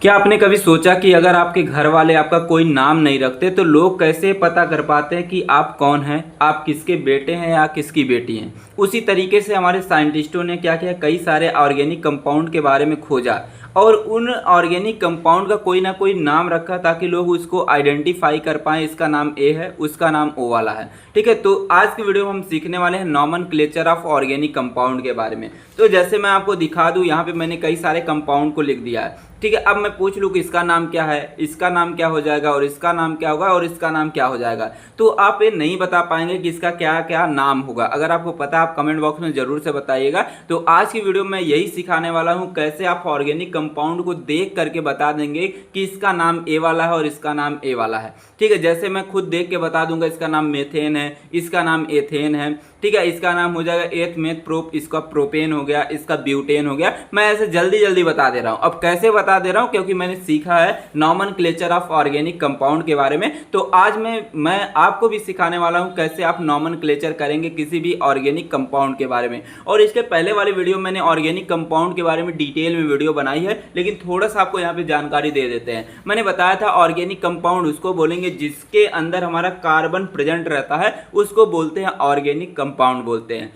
क्या आपने कभी सोचा कि अगर आपके घर वाले आपका कोई नाम नहीं रखते तो लोग कैसे पता कर पाते हैं कि आप कौन हैं, आप किसके बेटे हैं या किसकी बेटी हैं। उसी तरीके से हमारे साइंटिस्टों ने क्या किया, कई सारे ऑर्गेनिक कंपाउंड के बारे में खोजा और उन ऑर्गेनिक कंपाउंड का कोई ना कोई नाम रखा ताकि लोग उसको आइडेंटिफाई कर पाएँ, इसका नाम ए है, उसका नाम ओ वाला है। ठीक है, तो आज की वीडियो में हम सीखने वाले हैं नॉमेनक्लेचर ऑफ ऑर्गेनिक कंपाउंड के बारे में। तो जैसे मैं आपको दिखा दूं, यहाँ पे मैंने कई सारे कंपाउंड को लिख दिया है। ठीक है, अब मैं पूछ लूँ कि इसका नाम क्या है, इसका नाम क्या हो जाएगा और इसका नाम क्या होगा और इसका नाम क्या हो जाएगा, तो आप ये नहीं बता पाएंगे कि इसका क्या क्या नाम होगा। अगर आपको पता है आप कमेंट बॉक्स में जरूर से बताइएगा। तो आज की वीडियो में यही सिखाने वाला हूँ, कैसे आप ऑर्गेनिक कंपाउंड को देख करके बता देंगे कि इसका नाम ए वाला है और इसका नाम ए वाला है। ठीक है, जैसे मैं खुद देख के बता दूंगा इसका नाम मेथेन है, इसका नाम एथेन है। ठीक है, इसका नाम हो जाएगा एथ मेथ प्रोप, इसका प्रोपेन हो गया, इसका ब्यूटेन हो गया। मैं ऐसे जल्दी जल्दी बता दे रहा हूँ। अब कैसे बता दे रहा हूँ, क्योंकि मैंने सीखा है नॉमेनक्लेचर ऑफ ऑर्गेनिक कंपाउंड के बारे में। तो आज मैं आपको भी सिखाने वाला हूँ कैसे आप नॉमेनक्लेचर करेंगे किसी भी ऑर्गेनिक कंपाउंड के बारे में। और इसके पहले वाले वीडियो मैंने ऑर्गेनिक कंपाउंड के बारे में डिटेल में वीडियो बनाई है, लेकिन थोड़ा सा आपको यहाँ पे जानकारी दे देते हैं। मैंने बताया था ऑर्गेनिक कंपाउंड उसको बोलेंगे जिसके अंदर हमारा कार्बन प्रेजेंट रहता है, उसको बोलते हैं ऑर्गेनिक कंपाउंड बोलते हैं।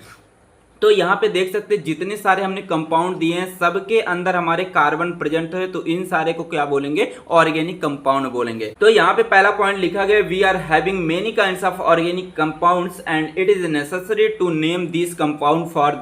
तो यहाँ पे देख सकते हैं जितने सारे हमने कंपाउंड दिए हैं सबके अंदर हमारे कार्बन प्रेजेंट है, तो इन सारे को क्या बोलेंगे, ऑर्गेनिक कंपाउंड बोलेंगे। तो यहाँ पे पहला पॉइंट लिखा गया, we are having many kinds of organic compounds and it is necessary to name this compound for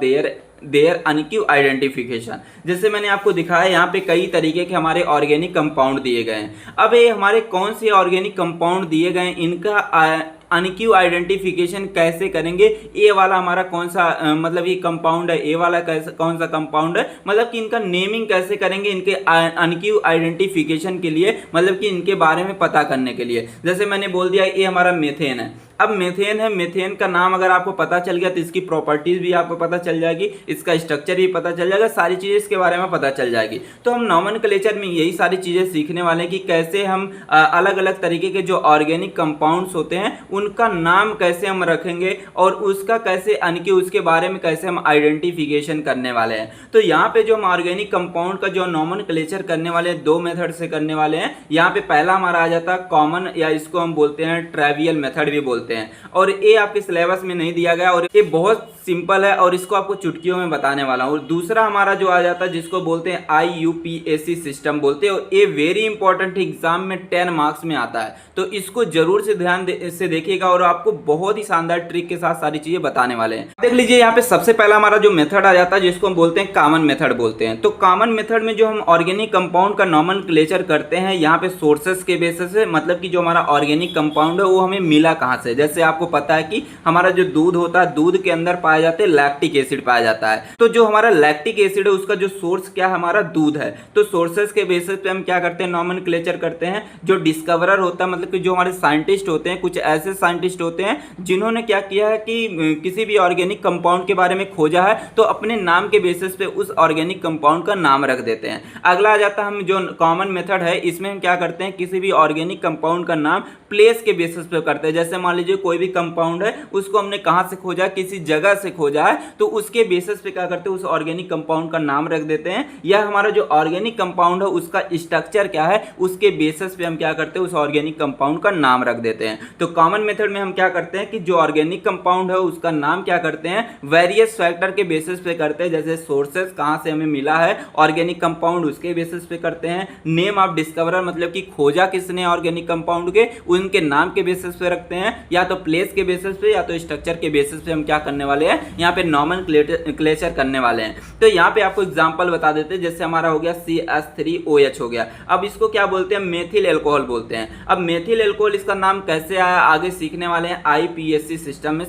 their unique identification. जैसे मैंने आपको दिखाया यहाँ पे कई तरीके के हमारे ऑर्गेनिक कंपाउंड दिए गए हैं। अब ये हमारे कौन से ऑर्गेनिक कंपाउंड दिए गए हैं, इनका अनक्यू आइडेंटिफिकेशन कैसे करेंगे। ए वाला हमारा कौन सा मतलब ये कंपाउंड है, ए वाला कैसा कौन सा कंपाउंड है, मतलब कि इनका नेमिंग कैसे करेंगे इनके अनक्यू आइडेंटिफिकेशन के लिए, मतलब कि इनके बारे में पता करने के लिए। जैसे मैंने बोल दिया ये हमारा मेथेन है। अब मेथेन है, मेथेन का नाम अगर आपको पता चल गया तो इसकी प्रॉपर्टीज भी आपको पता चल जाएगी, इसका स्ट्रक्चर भी पता चल जाएगा, सारी चीजें इसके बारे में पता चल जाएगी। तो हम नॉमेनक्लेचर में यही सारी चीजें सीखने वाले हैं कि कैसे हम अलग अलग तरीके के जो ऑर्गेनिक कंपाउंड्स होते हैं उनका नाम कैसे हम रखेंगे और उसका कैसे अनक्यू उसके बारे में कैसे हम आइडेंटिफिकेशन करने वाले हैं। तो यहाँ पे जो हम ऑर्गेनिक कंपाउंड का जो नॉमेनक्लेचर करने वाले हैं, दो मेथड से करने वाले हैं। यहाँ पे पहला हमारा आ जाता है कॉमन, या इसको हम बोलते हैं ट्राइवियल मेथड भी बोलते हैं, और ये आपके सिलेबस में नहीं दिया गया और ये बहुत सिंपल है और इसको आपको चुटकियों में बताने वाला हूँ। और दूसरा हमारा जो आ जाता है जिसको बोलते हैं IUPAC सिस्टम बोलते हैं, और ये वेरी इंपॉर्टेंट एग्जाम में 10 मार्क्स में आता है, तो इसको जरूर से ध्यान से देखिएगा और आपको बहुत ही शानदार ट्रिक के साथ सारी चीजें बताने वाले हैं। देख लीजिए यहाँ पे सबसे पहला हमारा जो मेथड आ जाता है जिसको हम बोलते हैं कॉमन मेथड बोलते हैं। तो कॉमन मेथड में जो हम ऑर्गेनिक कंपाउंड का नॉमेनक्लेचर करते हैं यहाँ पे सोर्सेस के बेसिस से, मतलब कि जो हमारा ऑर्गेनिक कंपाउंड है वो हमें मिला कहाँ से। जैसे आपको पता है कि हमारा जो दूध होता है, दूध के अंदर पाए जाते हैं लैक्टिक एसिड पाया जाता है। तो जो हमारा लैक्टिक एसिड है उसका जो सोर्स क्या हमारा दूध है। तो सोर्सेस के बेसिस पे हम क्या करते हैं, नॉमेनक्लेचर करते हैं। जो डिस्कवरर होता है, मतलब कि जो हमारे साइंटिस्ट होते हैं, कुछ ऐसे साइंटिस्ट होते हैं जिन्होंने क्या किया है कि किसी भी ऑर्गेनिक कंपाउंड के बारे में खोजा है तो अपने नाम के बेसिस पे उस ऑर्गेनिक कंपाउंड का नाम रख देते हैं। अगला आ जाता है हम जो कॉमन मेथड है, इसमें हम क्या करते हैं, किसी भी ऑर्गेनिक कंपाउंड का नाम प्लेस के बेसिस पे करते हैं। जैसे मान लीजिए कोई भी कंपाउंड है उसको हमने कहां से खोजा, किसी जगह से खोजा है, तो उसके बेसिस पे क्या करते हैं, उस ऑर्गेनिक कंपाउंड का नाम रख देते हैं। या हमारा जो ऑर्गेनिक कंपाउंड है उसका स्ट्रक्चर क्या है, उसके बेसिस पे हम क्या करते हैं, उस ऑर्गेनिक कंपाउंड का नाम रख देते हैं। तो कॉमन मेथड में हम क्या करते हैं कि जो ऑर्गेनिक कंपाउंड है उसका नाम क्या करते हैं, वेरियस फैक्टर के बेसिस पे करते हैं। जैसे सोर्सेस कहां से हमें मिला है ऑर्गेनिक कंपाउंड, उसके बेसिस पे करते हैं। नेम ऑफ डिस्कवरर, मतलब कि खोजा किसने ऑर्गेनिक कंपाउंड के, उनके नाम के बेसिस पे रखते हैं। या तो प्लेस के बेसिस पे या तो स्ट्रक्चर के बेसिस पे हम क्या करने वाले हैं, यहाँ पे नॉमेनक्लेचर करने वाले हैं। तो यहाँ पे आपको एग्जांपल बता देते हैं। जैसे हमारा हो गया CH3OH हो गया। अब इसको क्या बोलते हैं, मेथिल एल्कोहल बोलते हैं। अब मेथिल एल्कोहल इसका नाम कैसे आया आगे सीखने वाले हैं, IPAC सिस्टम में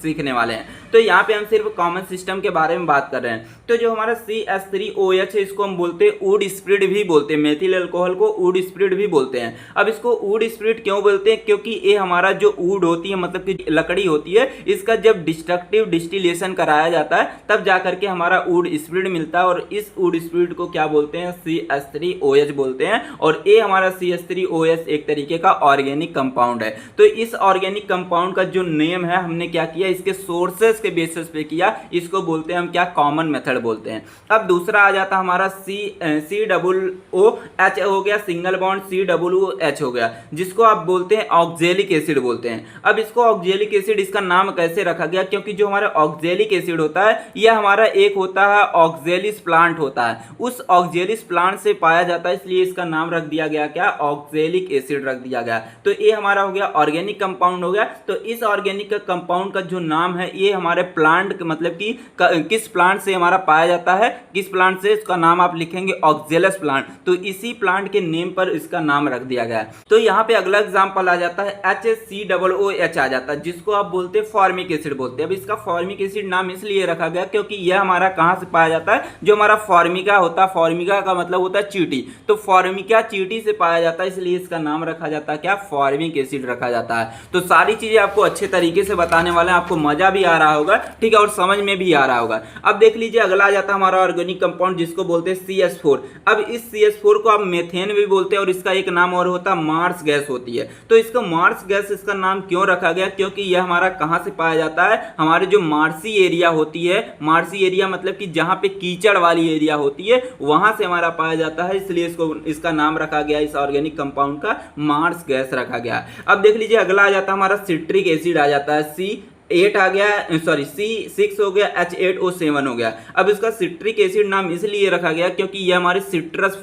सीखने वाले हैं। तो यहाँ पे हम सिर्फ कॉमन सिस्टम के बारे में बात कर रहे हैं। तो जो हमारा CH3OH है इसको हम बोलते हैं वुड स्प्रिट भी बोलते हैं, मेथिल अल्कोहल को वुड स्प्रिट भी बोलते हैं। अब इसको वुड स्प्रिट क्यों बोलते हैं, क्योंकि ये हमारा जो वुड होती है, मतलब कि लकड़ी होती है, इसका जब डिस्ट्रक्टिव डिस्टिलेशन कराया जाता है तब जाकर के हमारा वुड स्प्रिट मिलता है, और इस वुड स्प्रिट को क्या बोलते हैं, CH3OH बोलते हैं। और ये हमारा CH3OH एक तरीके का ऑर्गेनिक कंपाउंड है। तो इस ऑर्गेनिक कंपाउंड का जो नेम है हमने क्या किया, इसके सोर्सेस के बेसिस पे किया, इसको बोलते हैं हम क्या, कॉमन मेथड बोलते हैं। अब दूसरा आ जाता हमारा COOH हो गया, सिंगल बॉन्ड COOH हो गया, जिसको आप बोलते हैं ऑक्जेलिक एसिड बोलते हैं। अब इसको ऑक्जेलिक एसिड इसका नाम कैसे रखा गया, क्योंकि जो हमारा ऑक्जेलिक एसिड होता है यह हमारा एक होता है ऑक्जेलिस प्लांट होता है, उस ऑक्जेलिस प्लांट से पाया जाता है, इसलिए इसका नाम रख दिया गया क्या, ऑक्जेलिक एसिड रख दिया गया। तो ये हमारा हो गया ऑर्गेनिक कंपाउंड हो गया। तो इस ऑर्गेनिक कंपाउंड का जो नाम है ये हमारे प्लांट मतलब कि किस प्लांट से हमारा पाया जाता है, किस प्लांट से, इसका नाम आप लिखेंगे ऑक्जेलस प्लांट। तो इसी प्लांट के नेम पर इसका नाम रख दिया गया है। तो यहाँ पे अगला एग्जांपल आ जाता है HCOOH आ जाता है, जिसको आप बोलते हैं फॉर्मिक एसिड बोलते हैं। अब इसका फॉर्मिक एसिड नाम इसलिए रखा गया क्योंकि यह हमारा कहाँ से पाया जाता है, जो हमारा फॉर्मिका होता है, फॉर्मिका का मतलब होता है चींटी, तो फॉर्मिका चींटी से पाया जाता है, इसलिए इसका नाम रखा जाता है क्या, फॉर्मिक एसिड रखा जाता है। तो सारी चीजें आपको अच्छे तरीके से बताने वाले हैं, आपको मजा भी आ रहा होगा, ठीक है, और समझ में भी आ रहा होगा। अब देख लीजिए अगला आ जाता है हमारा ऑर्गेनिक कंपाउंड, जिसको बोलते हैं CH4। अब इस CH4 को आप मेथेन भी बोलते हैं, और इसका एक नाम और होता है मार्स गैस होती है। तो इसका मार्स गैस इसका नाम क्यों रखा गया, क्योंकि यह हमारा कहां से पाया जाता है, हमारे जो मार्सी एरिया होती है, मार्सी एरिया मतलब कि जहां पे कीचड़ वाली एरिया होती है वहां से हमारा पाया जाता है, इसलिए इसका नाम रखा गया, इस ऑर्गेनिक कंपाउंड का मार्स गैस रखा गया। अब देख लीजिए अगला आ जाता है हमारा सिट्रिक एसिड आ जाता है, C8 आ गया, सॉरी C6 हो गया, H8O7 हो गया। अब इसका सिट्रिक एसिड नाम इसलिए रखा गया क्योंकि ये हमारे सिट्रस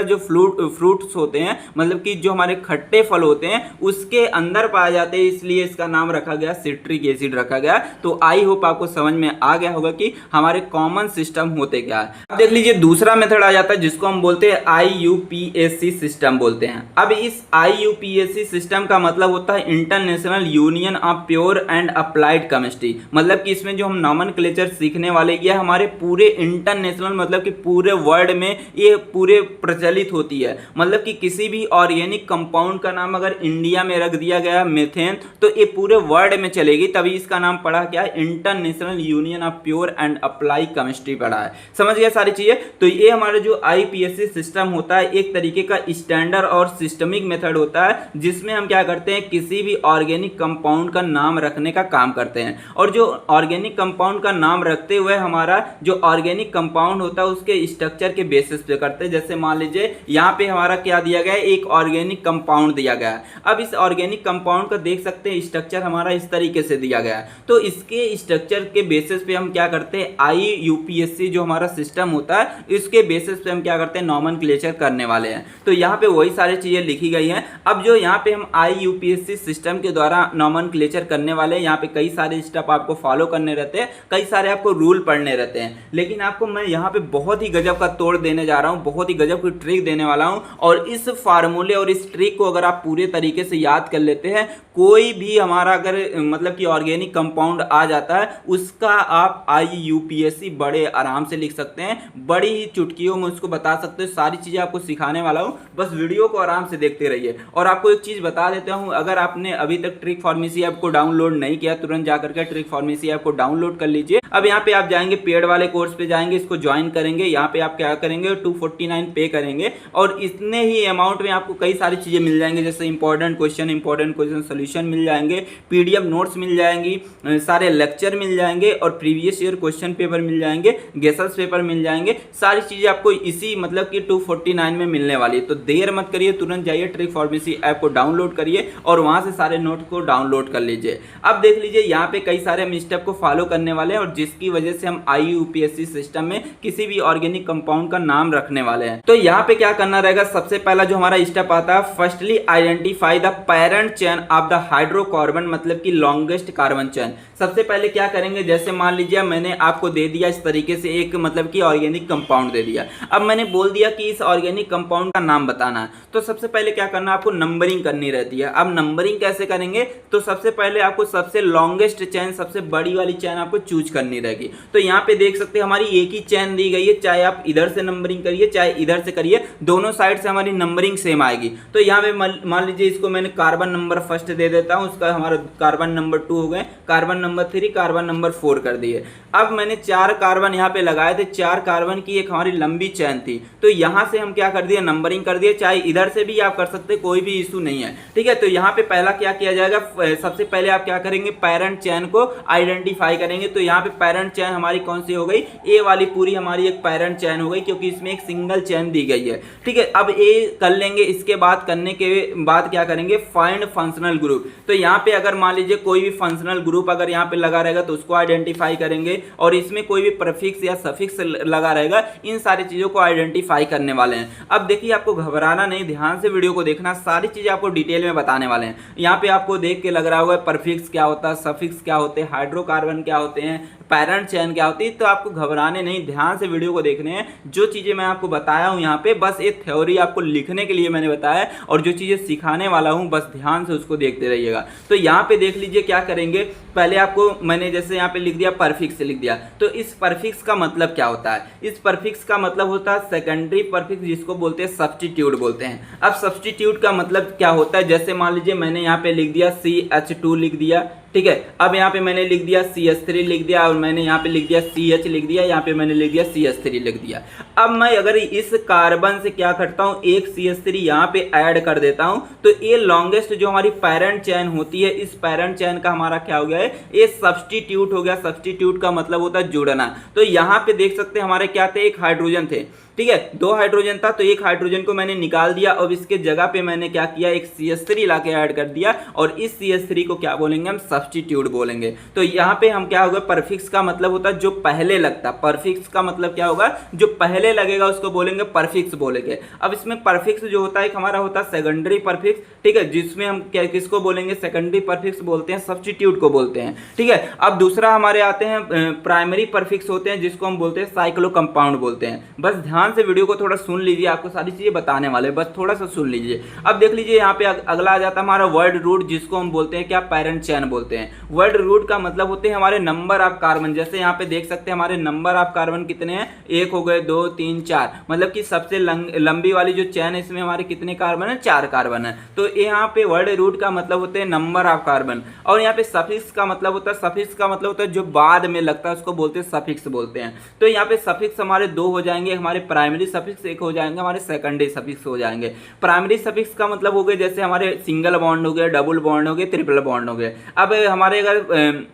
जो फ्रूट्स होते हैं, मतलब कि जो हमारे खट्टे फल होते हैं उसके अंदर पाए जाते हैं, इसलिए इसका नाम रखा गया, सिट्रिक एसिड रखा गया। तो आई होप आपको समझ में आ गया होगा कि हमारे कॉमन सिस्टम होते क्या है। अब देख लीजिए दूसरा मेथड आ जाता है, जिसको हम बोलते हैं IUPAC सिस्टम बोलते हैं। अब इस IUPAC सिस्टम का मतलब होता है international union of pure and applied chemistry, मतलब कि इसमें जो हम नॉमेनक्लेचर सीखने वाले, ये हमारे पूरे इंटरनेशनल मतलब कि पूरे वर्ल्ड में ये पूरे प्रचलित होती है। मतलब कि किसी भी ऑर्गेनिक कंपाउंड का नाम अगर इंडिया में रख दिया गया मेथेन, तो ये पूरे वर्ल्ड में चलेगी, तभी इसका नाम पड़ा क्या है, international union of pure and apply chemistry पड़ा है। समझ गया सारी चीजें। तो ये हमारा जो IUPAC सिस्टम होता है एक तरीके का स्टैंडर्ड और सिस्टमिक मेथड होता है, जिसमें हम क्या करते हैं, किसी भी ऑर्गेनिक कंपाउंड का नाम रखने का काम करते हैं। और जो ऑर्गेनिक कंपाउंड का नाम रखते हुए हमारा जो ऑर्गेनिक कंपाउंड होता है उसके स्ट्रक्चर के बेसिस पे करते हैं। जैसे मान लीजिए यहाँ पे हमारा क्या दिया गया है, एक ऑर्गेनिक कंपाउंड दिया गया है। अब इस ऑर्गेनिक कंपाउंड का देख सकते हैं स्ट्रक्चर हमारा इस तरीके से दिया गया है, तो इसके स्ट्रक्चर के बेसिस पे हम क्या करते हैं, IUPAC जो हमारा सिस्टम होता है इसके बेसिस पे हम क्या करते हैं, नॉमेनक्लेचर करने वाले हैं। तो यहाँ पे वही सारी चीजें लिखी गई हैं। अब जो यहाँ पे हम IUPAC सिस्टम के द्वारा नॉमेनक्लेचर करने वाले हैं, यहाँ पे कई सारे स्टेप आपको फॉलो करने रहते हैं, कई सारे आपको रूल पढ़ने रहते हैं, लेकिन आपको मैं यहाँ पे बहुत ही गजब का तोड़ देने जा रहा हूँ, बहुत ही गजब की ट्रिक देने वाला हूँ। और इस फार्मूले और इस ट्रिक को अगर आप पूरे तरीके से याद कर लेते हैं, कोई भी हमारा अगर मतलब कि ऑर्गेनिक कंपाउंड आ जाता है उसका आप IUPAC बड़े आराम से लिख सकते हैं, बड़ी ही चुटकियों में उसको बता सकते हैं। सारी चीजें आपको सिखाने वाला हूँ, बस वीडियो को आराम से देखते रहिए। और आपको एक चीज बता देता हूँ, अगर आपने अभी तक ट्रिक फार्मेसी ऐप को डाउनलोड नहीं किया, तुरंत जाकर के ट्रिक फार्मेसी ऐप को डाउनलोड कर लीजिए। अब यहाँ पे आप जाएंगे पेड वाले कोर्स पे जाएंगे, इसको ज्वाइन करेंगे। यहाँ पे आप क्या करेंगे, 249 पे करेंगे और इतने ही अमाउंट में आपको कई सारी चीजें मिल जाएंगे, जैसे इंपॉर्टेंट क्वेश्चन सोल्यूशन मिल जाएंगे, PDF नोट्स मिल जाएंगी, सारे लेक्चर मिल जाएंगे और प्रीवियस ईयर क्वेश्चन पेपर मिल जाएंगे, गेसेस पेपर मिल जाएंगे। सारी चीजें आपको इसी मतलब कि 249 में मिलने वाली है। तो देर मत करिए, तुरंत जाइए ट्रिक फार्मेसी ऐप को डाउनलोड करिए और वहां से सारे नोट को डाउनलोड कर लीजिए। अब देख लीजिए यहाँ पे कई सारे हम स्टेप को फॉलो करने वाले हैं और जिसकी वजह से हम IUPAC सिस्टम में किसी भी ऑर्गेनिक कंपाउंड का नाम रखने वाले हैं। तो यहाँ पे क्या करना रहेगा, सबसे पहला जो हमारा स्टेप आता है, firstly identify the parent chain of the hydrocarbon, मतलब कि लॉन्गेस्ट कार्बन चेन। सबसे पहले क्या करेंगे, जैसे मान लीजिए मैंने आपको दे दिया इस तरीके से एक मतलब कि ऑर्गेनिक कंपाउंड दे दिया। अब मैंने बोल दिया कि इस ऑर्गेनिक कंपाउंड का नाम बताना है, तो सबसे पहले क्या करना, आपको नंबरिंग करनी रहती है। अब नंबरिंग कैसे करेंगे, तो सबसे पहले आपको सबसे लॉन्गेस्ट चेन, सबसे बड़ी वाली चेन आपको चूज करनी रहेगी। तो यहाँ पे देख सकते हैं हमारी एक ही चेन दी गई है, चाहे आप इधर से नंबरिंग करिए चाहे इधर से करिए, दोनों साइड से हमारी नंबरिंग सेम आएगी। तो यहाँ पे मान लीजिए इसको मैंने कार्बन नंबर फर्स्ट दे देता हूँ, उसका हमारा कार्बन नंबर 2 हो गए, कार्बन नंबर 3, कार्बन नंबर 4 कर दिए। अब मैंने 4 कार्बन यहाँ पे लगाए थे, 4 कार्बन की एक हमारी लंबी चेन थी, तो यहाँ से हम क्या कर दिए, नंबरिंग कर दिए। चाहे इधर से भी आप कर सकते, कोई भी इशू नहीं है, ठीक है। तो यहाँ पे पहला क्या किया जाएगा, सबसे पहले आप क्या करेंगे, पेरेंट चेन को आइडेंटिफाई करेंगे। तो यहाँ पे पेरेंट चेन हमारी कौन सी हो गई, ए वाली पूरी हमारी एक पेरेंट चेन हो गई, क्योंकि इसमें एक सिंगल चेन दी गई है, ठीक है। अब ए कर लेंगे, इसके बाद करने के बाद क्या करेंगे, फाइंड फंक्शनल ग्रुप। तो यहाँ पे अगर मान लीजिए कोई भी फंक्शनल ग्रुप अगर यहाँ पे लगा रहेगा तो उसको आइडेंटिफाई करेंगे, और इसमें कोई भी प्रीफिक्स या सफिक्स लगा रहेगा, इन सारी चीजों को आइडेंटिफाई करने वाले हैं। अब देखिए, आपको घबराना नहीं, ध्यान से वीडियो को देखना, सारी चीजें आपको डिटेल में बताने वाले हैं। यहाँ पे आपको देख के लग रहा होगा प्रीफिक्स क्या होता है, सफिक्स क्या होते हैं, हाइड्रोकार्बन क्या होते हैं, पेरेंट चेन क्या होती है। तो आपको घबराने नहीं, ध्यान से वीडियो को देखने हैं। जो चीजें मैं आपको बताया हूं यहाँ पे, बस ये थ्योरी आपको लिखने के लिए मैंने बताया, और जो चीजें सिखाने वाला हूं बस ध्यान से उसको देखते रहिएगा। तो यहाँ पे देख लीजिए क्या करेंगे, पहले आपको मैंने जैसे यहाँ पे लिख दिया, परफिक्स लिख दिया। तो इस परफिक्स का मतलब क्या होता है, इस परफिक्स का मतलब होता है सेकेंडरी परफिक्स, जिसको बोलते हैं सब्स्टिट्यूट बोलते हैं। अब सब्स्टिट्यूट का मतलब क्या होता है, जैसे मान लीजिए मैंने यहाँ पे लिख दिया CH2 लिख दिया, ठीक है। अब यहाँ पे मैंने लिख दिया CH3 लिख दिया, और मैंने यहाँ पे लिख दिया CH लिख दिया, यहाँ पे मैंने लिख दिया CH3 लिख दिया। अब मैं अगर इस कार्बन से क्या करता हूँ, एक CH3 यहाँ पे ऐड कर देता हूँ, तो ये लॉन्गेस्ट जो हमारी पेरेंट चेन होती है, इस पेरेंट चेन का हमारा क्या हो गया है, ये सब्स्टिट्यूट हो गया। सब्स्टिट्यूट का मतलब होता है जुड़ना। तो यहाँ पे देख सकते हैं हमारे क्या थे, एक हाइड्रोजन थे, ठीक है, 2 हाइड्रोजन था, तो एक हाइड्रोजन को मैंने निकाल दिया, और इसके जगह पे मैंने क्या किया, एक CH3 लाके ऐड कर दिया, और इस CH3 को क्या बोलेंगे, हम सब्स्टिट्यूट बोलेंगे। तो यहाँ पे हम क्या होगा, परफिक्स का मतलब होता है जो पहले लगता, परफिक्स का मतलब क्या होगा, जो पहले लगेगा उसको बोलेंगे परफिक्स बोलेंगे। अब इसमें परफिक्स जो होता है एक हमारा होता है सेकेंडरी परफिक्स, ठीक है, जिसमें हम क्या किसको बोलेंगे, सेकेंडरी परफिक्स बोलते हैं, सब्स्टिट्यूट को बोलते हैं, ठीक है। अब दूसरा हमारे आते हैं प्राइमरी परफिक्स होते हैं, जिसको हम बोलते हैं साइक्लो कंपाउंड बोलते हैं। बस ध्यान से वीडियो को थोड़ा सुन लीजिए, आपको सारी चीजें बताने वाले, बस थोड़ा सा सुन लीजिए। अब देख लीजिए यहाँ पे अगला आ जाता है हमारा वर्ड रूट, जिसको हम बोलते हैं क्या, पेरेंट चेन बोलते हैं। वर्ड रूट का मतलब होते हैं हमारे नंबर ऑफ कार्बन। जैसे यहाँ पे देख सकते हैं हमारे नंबर ऑफ कार्बन कितने हैं, 1 हो गए, 2, 3, 4, मतलब कि सबसे लंबी वाली जो चेन है इसमें हमारे कितने कार्बन है, 4 कार्बन है। तो यहाँ पे वर्ड रूट का मतलब होते हैं नंबर ऑफ कार्बन। और यहाँ पे सफिक्स का मतलब होता है, सफिक्स का मतलब होता है जो बाद में लगता है उसको बोलते हैं सफिक्स बोलते हैं। तो यहाँ पे सफिक्स हमारे 2 हो जाएंगे, हमारे प्राइमरी सफिक्स 1 हो जाएंगे, हमारे सेकेंडरी सफिक्स हो जाएंगे। प्राइमरी सफिक्स का मतलब हो गए जैसे हमारे सिंगल बॉन्ड हो गए, डबल बॉन्ड हो गए, ट्रिपल बॉन्ड हो गए। अब हमारे अगर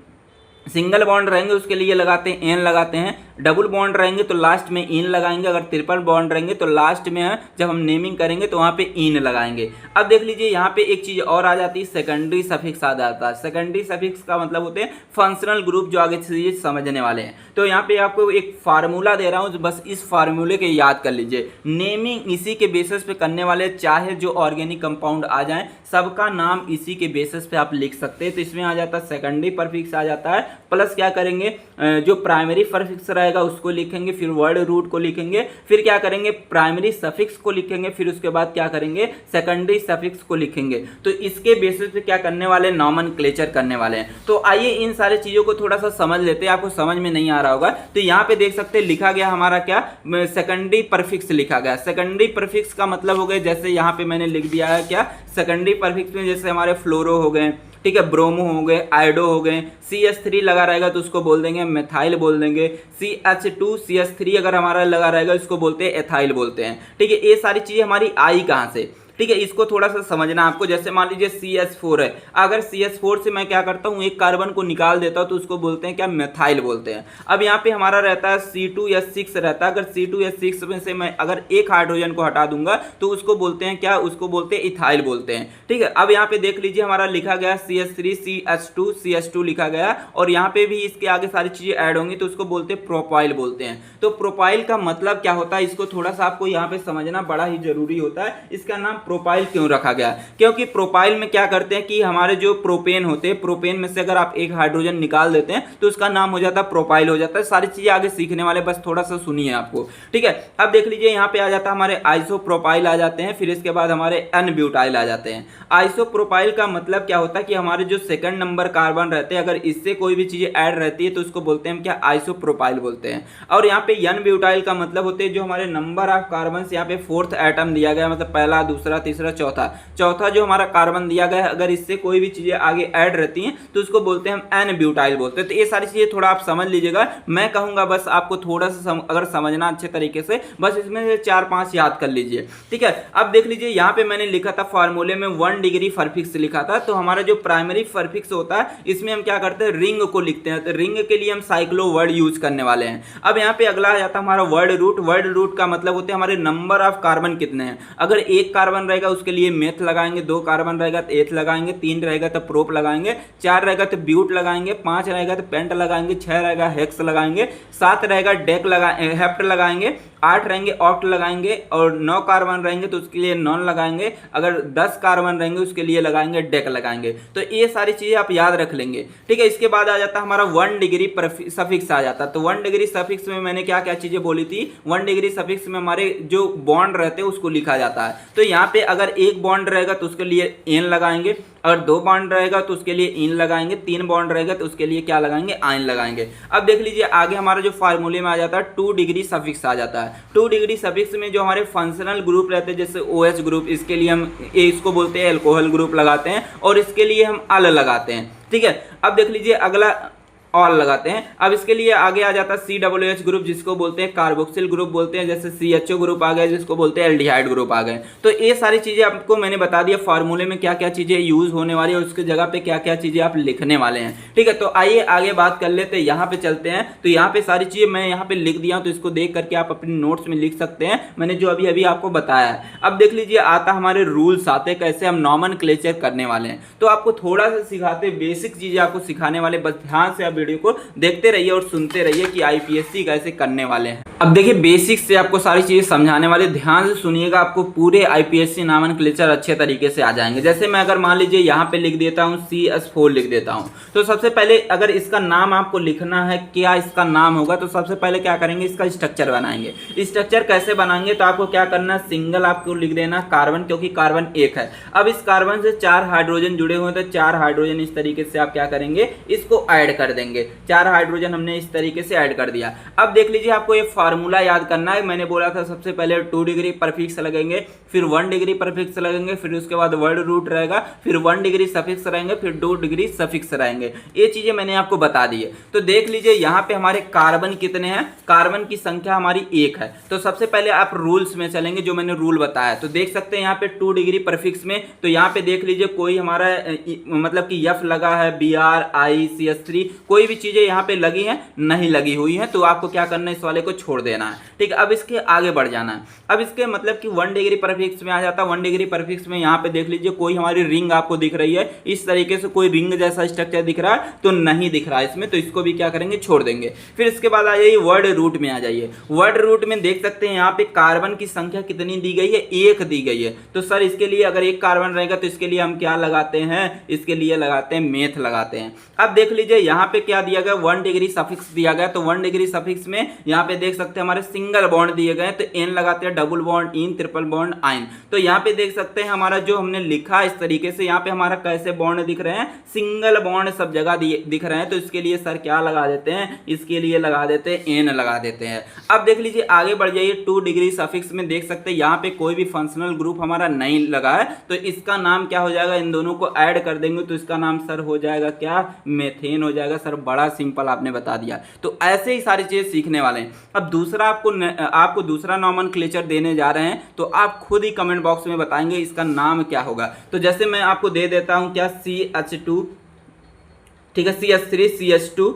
सिंगल बॉन्ड रहेंगे उसके लिए लगाते हैं एन लगाते हैं, डबल बॉन्ड रहेंगे तो लास्ट में इन लगाएंगे, अगर ट्रिपल बॉन्ड रहेंगे तो लास्ट में जब हम नेमिंग करेंगे तो वहाँ पे इन लगाएंगे। अब देख लीजिए यहाँ पे एक चीज और आ जाती है, सेकेंडरी सफिक्स आ जाता है। सेकेंडरी सफिक्स का मतलब होते हैं फंक्शनल ग्रुप, जो आगे चीजें समझने वाले हैं। तो यहाँ पे आपको एक फार्मूला दे रहा हूँ, बस इस फार्मूले के याद कर लीजिए। नेमिंग इसी के बेसिस पे करने वाले, चाहे जो ऑर्गेनिक कंपाउंड आ जाए सबका नाम इसी के बेसिस पे आप लिख सकते हैं। तो इसमें आ जाता है सेकेंडरी परफिक्स आ जाता है, प्लस क्या करेंगे, जो प्राइमरी परफिक्स रहेगा उसको लिखेंगे, फिर वर्ड रूट को लिखेंगे, फिर क्या करेंगे, प्राइमरी सफिक्स को लिखेंगे, फिर उसके बाद क्या करेंगे, सेकेंडरी सफिक्स को लिखेंगे। तो इसके बेसिस पे क्या करने वाले, नॉमेनक्लेचर करने वाले हैं। तो आइए इन सारी चीजों को थोड़ा सा समझ लेते हैं, आपको समझ में नहीं आ रहा होगा। तो यहाँ पे देख सकते हैं लिखा गया हमारा क्या, सेकेंडरी परफिक्स लिखा गया। सेकेंडरी परफिक्स का मतलब हो गया, जैसे यहाँ पे मैंने लिख दिया है क्या, सेकेंडरी परफिक्स में जैसे हमारे फ्लोरो हो गए, ठीक है, ब्रोमो हो गए, आयोडो हो गए, CH3 लगा रहेगा तो उसको बोल देंगे मेथाइल बोल देंगे, CH2 CH3 अगर हमारा लगा रहेगा इसको बोलते हैं एथाइल बोलते हैं, ठीक है। ये सारी चीजें हमारी आई कहाँ से, ठीक है, इसको थोड़ा सा समझना आपको। जैसे मान लीजिए CH4 है, अगर CH4 से मैं क्या करता हूँ, एक कार्बन को निकाल देता हूँ तो उसको बोलते हैं क्या, मेथाइल बोलते हैं। अब यहाँ पे हमारा रहता है C2H6 रहता है, अगर C2H6 में से मैं अगर एक हाइड्रोजन को हटा दूंगा तो उसको बोलते हैं क्या, उसको बोलते हैं इथाइल बोलते हैं, ठीक है। अब यहाँ पे देख लीजिए हमारा लिखा गया CH3 CH2 लिखा गया, और यहाँ पे भी इसके आगे सारी चीजें ऐड होंगी तो उसको बोलते हैं प्रोपाइल बोलते हैं। तो प्रोपाइल का मतलब क्या होता है, इसको थोड़ा सा आपको यहाँ पे समझना बड़ा ही जरूरी होता है। इसका नाम प्रोपाइल क्यों रखा गया, क्योंकि प्रोपाइल में क्या करते हैं कि हमारे जो प्रोपेन होते हैं, प्रोपेन में से अगर आप एक हाइड्रोजन निकाल देते हैं तो उसका नाम हो जाता है प्रोपाइल हो जाता है। सारी चीजें आगे सीखने वाले, बस थोड़ा सा सुनिए आपको, ठीक है। अब देख लीजिए यहाँ पे आ जाता है हमारे आइसोप्रोपाइल आ जाते हैं, फिर इसके बाद हमारे एन-ब्यूटाइल आ जाते हैं। आइसोप्रोपाइल का मतलब क्या होता है कि हमारे जो सेकंड नंबर कार्बन रहते हैं, अगर इससे कोई भी चीजें ऐड रहती है तो उसको बोलते हैं क्या, आइसोप्रोपाइल बोलते हैं। और यहाँ पे एन-ब्यूटाइल का मतलब होते हैं जो हमारे नंबर ऑफ कार्बन यहाँ पे 4th एटम दिया गया, मतलब पहला दूसरा दूसरा, तीसरा, चौथा। चौथा जो हमारा कार्बन दिया गया है, अगर इससे कोई भी चीज़ें आगे ऐड रहती हैं तो उसको बोलते हैं हम एन ब्यूटाइल बोलते हैं। तो ये सारी चीज़ें थोड़ा आप समझ लीजिएगा। मैं कहूँगा बस आपको थोड़ा सा अगर समझना अच्छे तरीके से, बस इसमें से 4-5 याद कर लीजिए, ठीक है। अब देख लीजिए यहाँ पे मैंने लिखा था फार्मूले में 1 डिग्री परफिक्स लिखा था। तो हमारा जो प्राइमरी परफिक्स होता है इसमें हम क्या करते हैं, रिंग को लिखते हैं। तो रिंग के लिए हम साइक्लो वर्ड यूज करने वाले हैं। अब यहाँ पे अगला आ जाता है हमारा वर्ड रूट। वर्ड रूट का मतलब होते हैं हमारे नंबर ऑफ कार्बन कितने हैं। अगर 1 कार्बन रहेगा उसके लिए मेथ लगाएंगे, 2 कार्बन रहेगा तो एथ लगाएंगे, 3 रहेगा तो प्रोप लगाएंगे, 4 रहेगा तो ब्यूट लगाएंगे, 5 रहेगा तो पेंट लगाएंगे, 6 रहेगा हेक्स लगाएंगे, 7 रहेगा डेक हेप्ट लगाएंगे, 8 रहेंगे ऑक्ट लगाएंगे, और 9 कार्बन रहेंगे तो उसके लिए नॉन लगाएंगे, अगर 10 कार्बन रहेंगे उसके लिए लगाएंगे डेक लगाएंगे। तो ये सारी चीजें आप याद रख लेंगे, ठीक है। इसके बाद आ जाता है हमारा 1 डिग्री सफिक्स आ जाता है। तो 1 डिग्री सफिक्स में मैंने क्या क्या चीजें बोली थी, 1 डिग्री सफिक्स में हमारे जो बॉन्ड रहते हैं उसको लिखा जाता है। तो यहाँ पे अगर 1 बॉन्ड रहेगा तो उसके लिए एन लगाएंगे, अगर 2 बॉन्ड रहेगा तो उसके लिए इन लगाएंगे, 3 बॉन्ड रहेगा तो उसके लिए क्या लगाएंगे, आइन लगाएंगे। अब देख लीजिए आगे हमारा जो फार्मूले में आ जाता है 2 डिग्री सफिक्स आ जाता है। 2 डिग्री सफिक्स में जो हमारे फंक्शनल ग्रुप रहते हैं जैसे OH ग्रुप, इसके लिए हम इसको बोलते हैं एल्कोहल ग्रुप लगाते हैं, और इसके लिए हम अल लगाते हैं, ठीक है। अब देख लीजिए अगला ऑल लगाते हैं। अब इसके लिए आगे आ जाता है COOH ग्रुप जिसको बोलते हैं कार्बोक्सिल ग्रुप बोलते हैं, जैसे CHO ग्रुप आ गए जिसको बोलते हैं एल्डिहाइड ग्रुप आ गए। तो ये सारी चीजें आपको मैंने बता दिया फार्मूले में क्या क्या चीजें यूज होने वाली है और उसके जगह पे क्या क्या चीजें आप लिखने वाले हैं, ठीक है। तो आइए आगे बात कर लेते हैं, यहाँ पे चलते हैं। तो यहाँ पे सारी चीजें मैं यहाँ पे लिख दिया हूँ, तो इसको देख करके आप अपने नोट्स में लिख सकते हैं, मैंने जो अभी अभी आपको बताया है। अब देख लीजिए आता हमारे रूल्स आते कैसे हम नॉमेनक्लेचर करने वाले हैं। तो आपको थोड़ा सा सिखाते, बेसिक चीजें आपको सिखाने वाले, बस ध्यान से आप वीडियो को देखते रहिए और सुनते रहिए कि IPSC कैसे करने वाले हैं। अब देखिए बेसिक से आपको सारी चीजें समझाने वाले, ध्यान से सुनिएगा, आपको पूरे IPSC नॉमेनक्लेचर अच्छे तरीके से आ जाएंगे। जैसे मैं अगर मान लीजिए यहाँ पे लिख देता हूँ CS4 लिख देता हूँ, तो सबसे पहले अगर इसका नाम आपको लिखना है, क्या इसका नाम होगा, तो सबसे पहले क्या करेंगे, इसका स्ट्रक्चर बनाएंगे। स्ट्रक्चर कैसे बनाएंगे, तो आपको क्या करना है, सिंगल आपको लिख देना कार्बन, क्योंकि कार्बन 1 है। अब इस कार्बन से 4 हाइड्रोजन जुड़े हुए हैं, तो 4 हाइड्रोजन इस तरीके से आप क्या करेंगे, इसको ऐड कर देंगे। 4 हाइड्रोजन हमने इस तरीके से ऐड कर दिया। अब देख लीजिए आपको ये फार्मूला याद करना है। मैंने बोला था सबसे पहले 2 डिग्री परफिक्स लगेंगे, फिर 1 डिग्री परफिक्स लगेंगे, फिर उसके बाद वर्ड रूट रहेगा, फिर 1 डिग्री सफिक्स रहेंगे, फिर 2 डिग्री सफिक्स रहेंगे। ये चीजें मैंने आपको बता दी है। तो देख लीजिए यहाँ पे हमारे कार्बन कितने हैं, कार्बन की संख्या हमारी 1 है। तो सबसे पहले आप रूल्स में चलेंगे, जो मैंने रूल बताया। तो देख सकते हैं यहाँ पे 2 डिग्री परफिक्स में, तो यहाँ पे देख लीजिए कोई हमारा मतलब कि F लगा है, Br I CH3, कोई भी चीजें यहाँ पे लगी हैं, नहीं लगी हुई है, तो आपको क्या करना है, इस वाले को छोड़ देना है, ठीक है। अब इसके आगे बढ़ जाना है। अब इसके मतलब कि 1 डिग्री परफिक्स में आ जाता है। 1 डिग्री परफिक्स में यहाँ पे देख लीजिए कोई हमारी रिंग आपको दिख रही है, इस तरीके से कोई रिंग जैसा स्ट्रक्चर दिख रहा है, तो नहीं दिख रहा है इसमें, तो इसको भी क्या करेंगे, छोड़ देंगे। फिर इसके बाद आ जाइए वर्ड रूट में आ जाइए। वर्ड रूट में देख सकते हैं यहाँ पे कार्बन की संख्या कितनी दी गई है, 1 दी गई है। तो सर इसके लिए अगर 1 कार्बन रहेगा तो इसके लिए हम क्या लगाते हैं, इसके लिए लगाते हैं मेथ लगाते हैं। अब देख लीजिए यहाँ पे क्या दिया गया, 1 डिग्री सफिक्स दिया गया। तो 1 डिग्री सफिक्स में यहाँ पे देख सकते हैं हमारे सिंगल बॉन्ड दिए गए, तो एन लगाते हैं, double bond in, triple bond आइन। तो यहाँ पे देख सकते हैं हमारा जो हमने लिखा इस तरीके से, यहाँ पे हमारा कैसे बॉन्ड दिख रहे हैं, सिंगल बॉन्ड सब जगह दिख रहे हैं। तो इसके लिए सर क्या लगा देते हैं, इसके लिए लगा देते हैं एन लगा देते हैं। अब देख लीजिए आगे बढ़ जाइए, 2 डिग्री सफिक्स में देख सकते हैं यहाँ पे कोई भी फंक्शनल ग्रुप हमारा नहीं लगा है, तो इसका नाम क्या हो जाएगा, इन दोनों को ऐड कर देंगे तो इसका नाम सर हो जाएगा क्या, मेथेन हो जाएगा। सर बड़ा सिंपल आपने बता दिया। तो ऐसे ही सारी चीजें सीखने वाले हैं। अब दूसरा आपको दूसरा नॉमेनक्लेचर देने जा रहे हैं, तो आप खुद ही कमेंट बॉक्स में बताएंगे इसका नाम क्या होगा। तो जैसे मैं आपको दे देता हूं क्या, CH2, ठीक है, CH3 CH2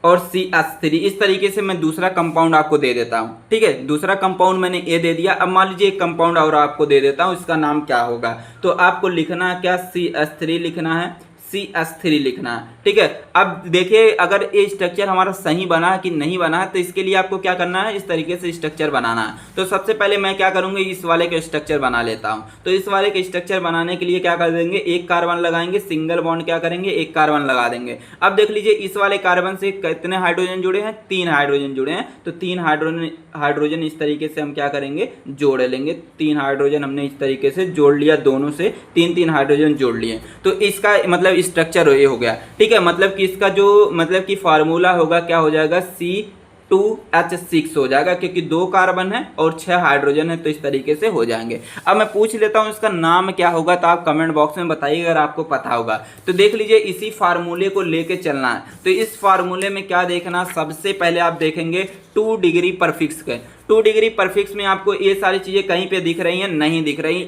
और CH3, इस तरीके से मैं दूसरा कंपाउंड आपको दे देता हूं, ठीक है। दूसरा कंपाउंड मैंने ये दे दिया। अब मान लीजिए एक कंपाउंड और आपको दे देता हूं, इसका नाम क्या होगा। तो आपको लिखना है क्या, CH3 लिखना है, CH3 लिखना है, ठीक है। अब देखिए अगर ये स्ट्रक्चर हमारा सही बना है कि नहीं बना है, तो इसके लिए आपको क्या करना है, इस तरीके से स्ट्रक्चर बनाना है। तो सबसे पहले मैं क्या करूंगा, इस वाले के स्ट्रक्चर बना लेता हूं। तो इस वाले के स्ट्रक्चर बनाने के लिए क्या कर देंगे, 1 कार्बन लगाएंगे, सिंगल बॉन्ड क्या करेंगे, 1 कार्बन लगा देंगे। अब देख लीजिए इस वाले कार्बन से कितने हाइड्रोजन जुड़े हैं, 3 हाइड्रोजन जुड़े हैं। तो 3 हाइड्रोजन इस तरीके से हम क्या करेंगे, जोड़ लेंगे। 3 हाइड्रोजन हमने इस तरीके से जोड़ लिया, दोनों से 3-3 हाइड्रोजन जोड़ लिए। तो इसका मतलब स्ट्रक्चर ये हो गया, ठीक है। मतलब कि इसका जो मतलब कि फार्मूला होगा क्या हो जाएगा, 2H6 हो जाएगा, क्योंकि 2 कार्बन है और 6 हाइड्रोजन है, तो इस तरीके से हो जाएंगे। अब मैं पूछ लेता हूं इसका नाम क्या होगा, तो आप कमेंट बॉक्स में बताइए अगर आपको पता होगा। तो देख लीजिए, इसी फार्मूले को लेके चलना है। तो इस फार्मूले में क्या देखना, सबसे पहले आप देखेंगे 2 डिग्री परफिक्स के। 2 डिग्री परफिक्स में आपको ये सारी चीजें कहीं पे दिख रही हैं, नहीं दिख रही,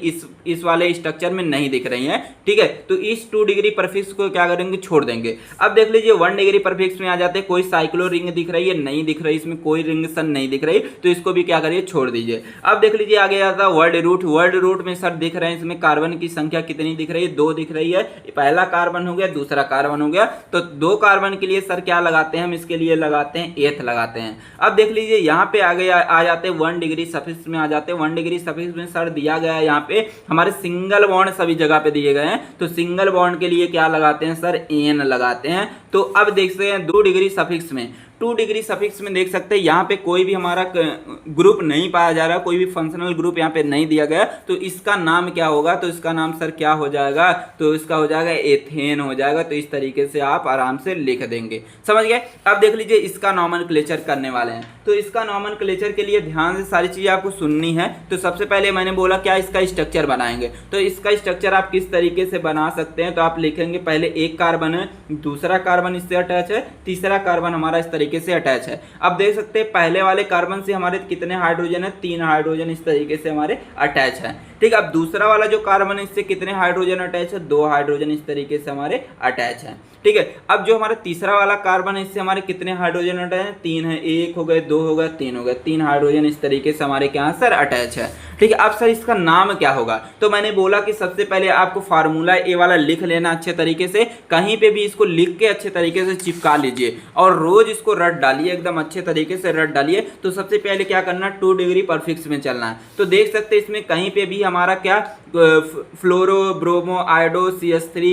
इस वाले स्ट्रक्चर में नहीं दिख रही हैं, ठीक है। तो इस 2 डिग्री परफिक्स को क्या करेंगे, छोड़ देंगे। अब देख लीजिए 1 डिग्री परफिक्स में आ जाते हैं, कोई साइक्लो रिंग दिख रही है, नहीं दिख रही, इसमें कोई रिंगसन नहीं दिख रही, तो इसको भी क्या करिए, छोड़ दीजिए। अब देख लीजिए आगे आता है वर्ल्ड रूट। वर्ल्ड रूट में सर दिख रहे हैं, इसमें कार्बन की संख्या कितनी दिख रही है, 2 दिख रही है। पहला कार्बन हो गया, दूसरा कार्बन हो गया, तो 2 कार्बन के लिए सर क्या लगाते हैं, हम इसके लिए लगाते हैं एथ लगाते हैं। अब देख लीजिए यहाँ पे आगे आ जाते हैं 1 डिग्री सफिक्स में आ जाते हैं। 1 डिग्री सफिक्स में सर दिया गया है, यहाँ पे हमारे सिंगल बॉन्ड सभी जगह पे दिए गए हैं, तो सिंगल बॉन्ड के लिए क्या लगाते हैं सर, एन लगाते हैं। तो अब देखते हैं 2 डिग्री सफिक्स में, 2 डिग्री सफिक्स में देख सकते हैं यहाँ पे कोई भी हमारा ग्रुप नहीं पाया जा रहा, कोई भी फंक्शनल ग्रुप यहाँ पे नहीं दिया गया, तो इसका नाम क्या होगा, तो इसका नाम सर क्या हो जाएगा, तो इसका हो जाएगा एथेन हो जाएगा। तो इस तरीके से आप आराम से लिख देंगे, समझ गए। अब देख लीजिए इसका नॉमेनक्लेचर करने वाले हैं, तो इसका नॉमेनक्लेचर के लिए ध्यान से सारी चीजें आपको सुननी है। तो सबसे पहले मैंने बोला क्या, इसका स्ट्रक्चर बनाएंगे। तो इसका स्ट्रक्चर आप किस तरीके से बना सकते हैं, तो आप लिखेंगे पहले एक कार्बन है, दूसरा कार्बन इससे अटैच है, तीसरा कार्बन हमारा इस तरीके से अटैच है। अब देख सकते हैं पहले वाले कार्बन से हमारे कितने हाइड्रोजन है, 3 हाइड्रोजन इस तरीके से हमारे अटैच है, ठीक है। अब दूसरा वाला जो कार्बन है इससे कितने हाइड्रोजन अटैच है, 2 हाइड्रोजन इस तरीके से हमारे अटैच है, ठीक है। अब जो हमारा तीसरा वाला कार्बन है इससे हमारे कितने हाइड्रोजन अटैच है, 3 है, 1 हो गए, 2 हो गए, 3 हो गए, 3 हाइड्रोजन इस तरीके से हमारे क्या सर अटैच है, ठीक है। अब सर इसका नाम क्या होगा, तो मैंने बोला कि सबसे पहले आपको फार्मूला ए वाला लिख लेना अच्छे तरीके से, कहीं पे भी इसको लिख के अच्छे तरीके से चिपका लीजिए और रोज इसको रट डालिए, एकदम अच्छे तरीके से रट डालिए। तो सबसे पहले क्या करना, 2 डिग्री परफिक्स में चलना है। तो देख सकते हैं इसमें कहीं पे भी हमारा क्या फ्लोरो ब्रोमो आयोडो CH3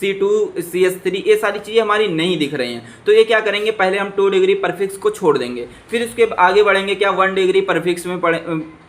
C2CH3 ये सारी चीजें हमारी नहीं दिख रही हैं। तो ये क्या करेंगे, पहले हम 2 डिग्री परफिक्स को छोड़ देंगे, फिर उसके आगे बढ़ेंगे क्या, 1 डिग्री परफिक्स में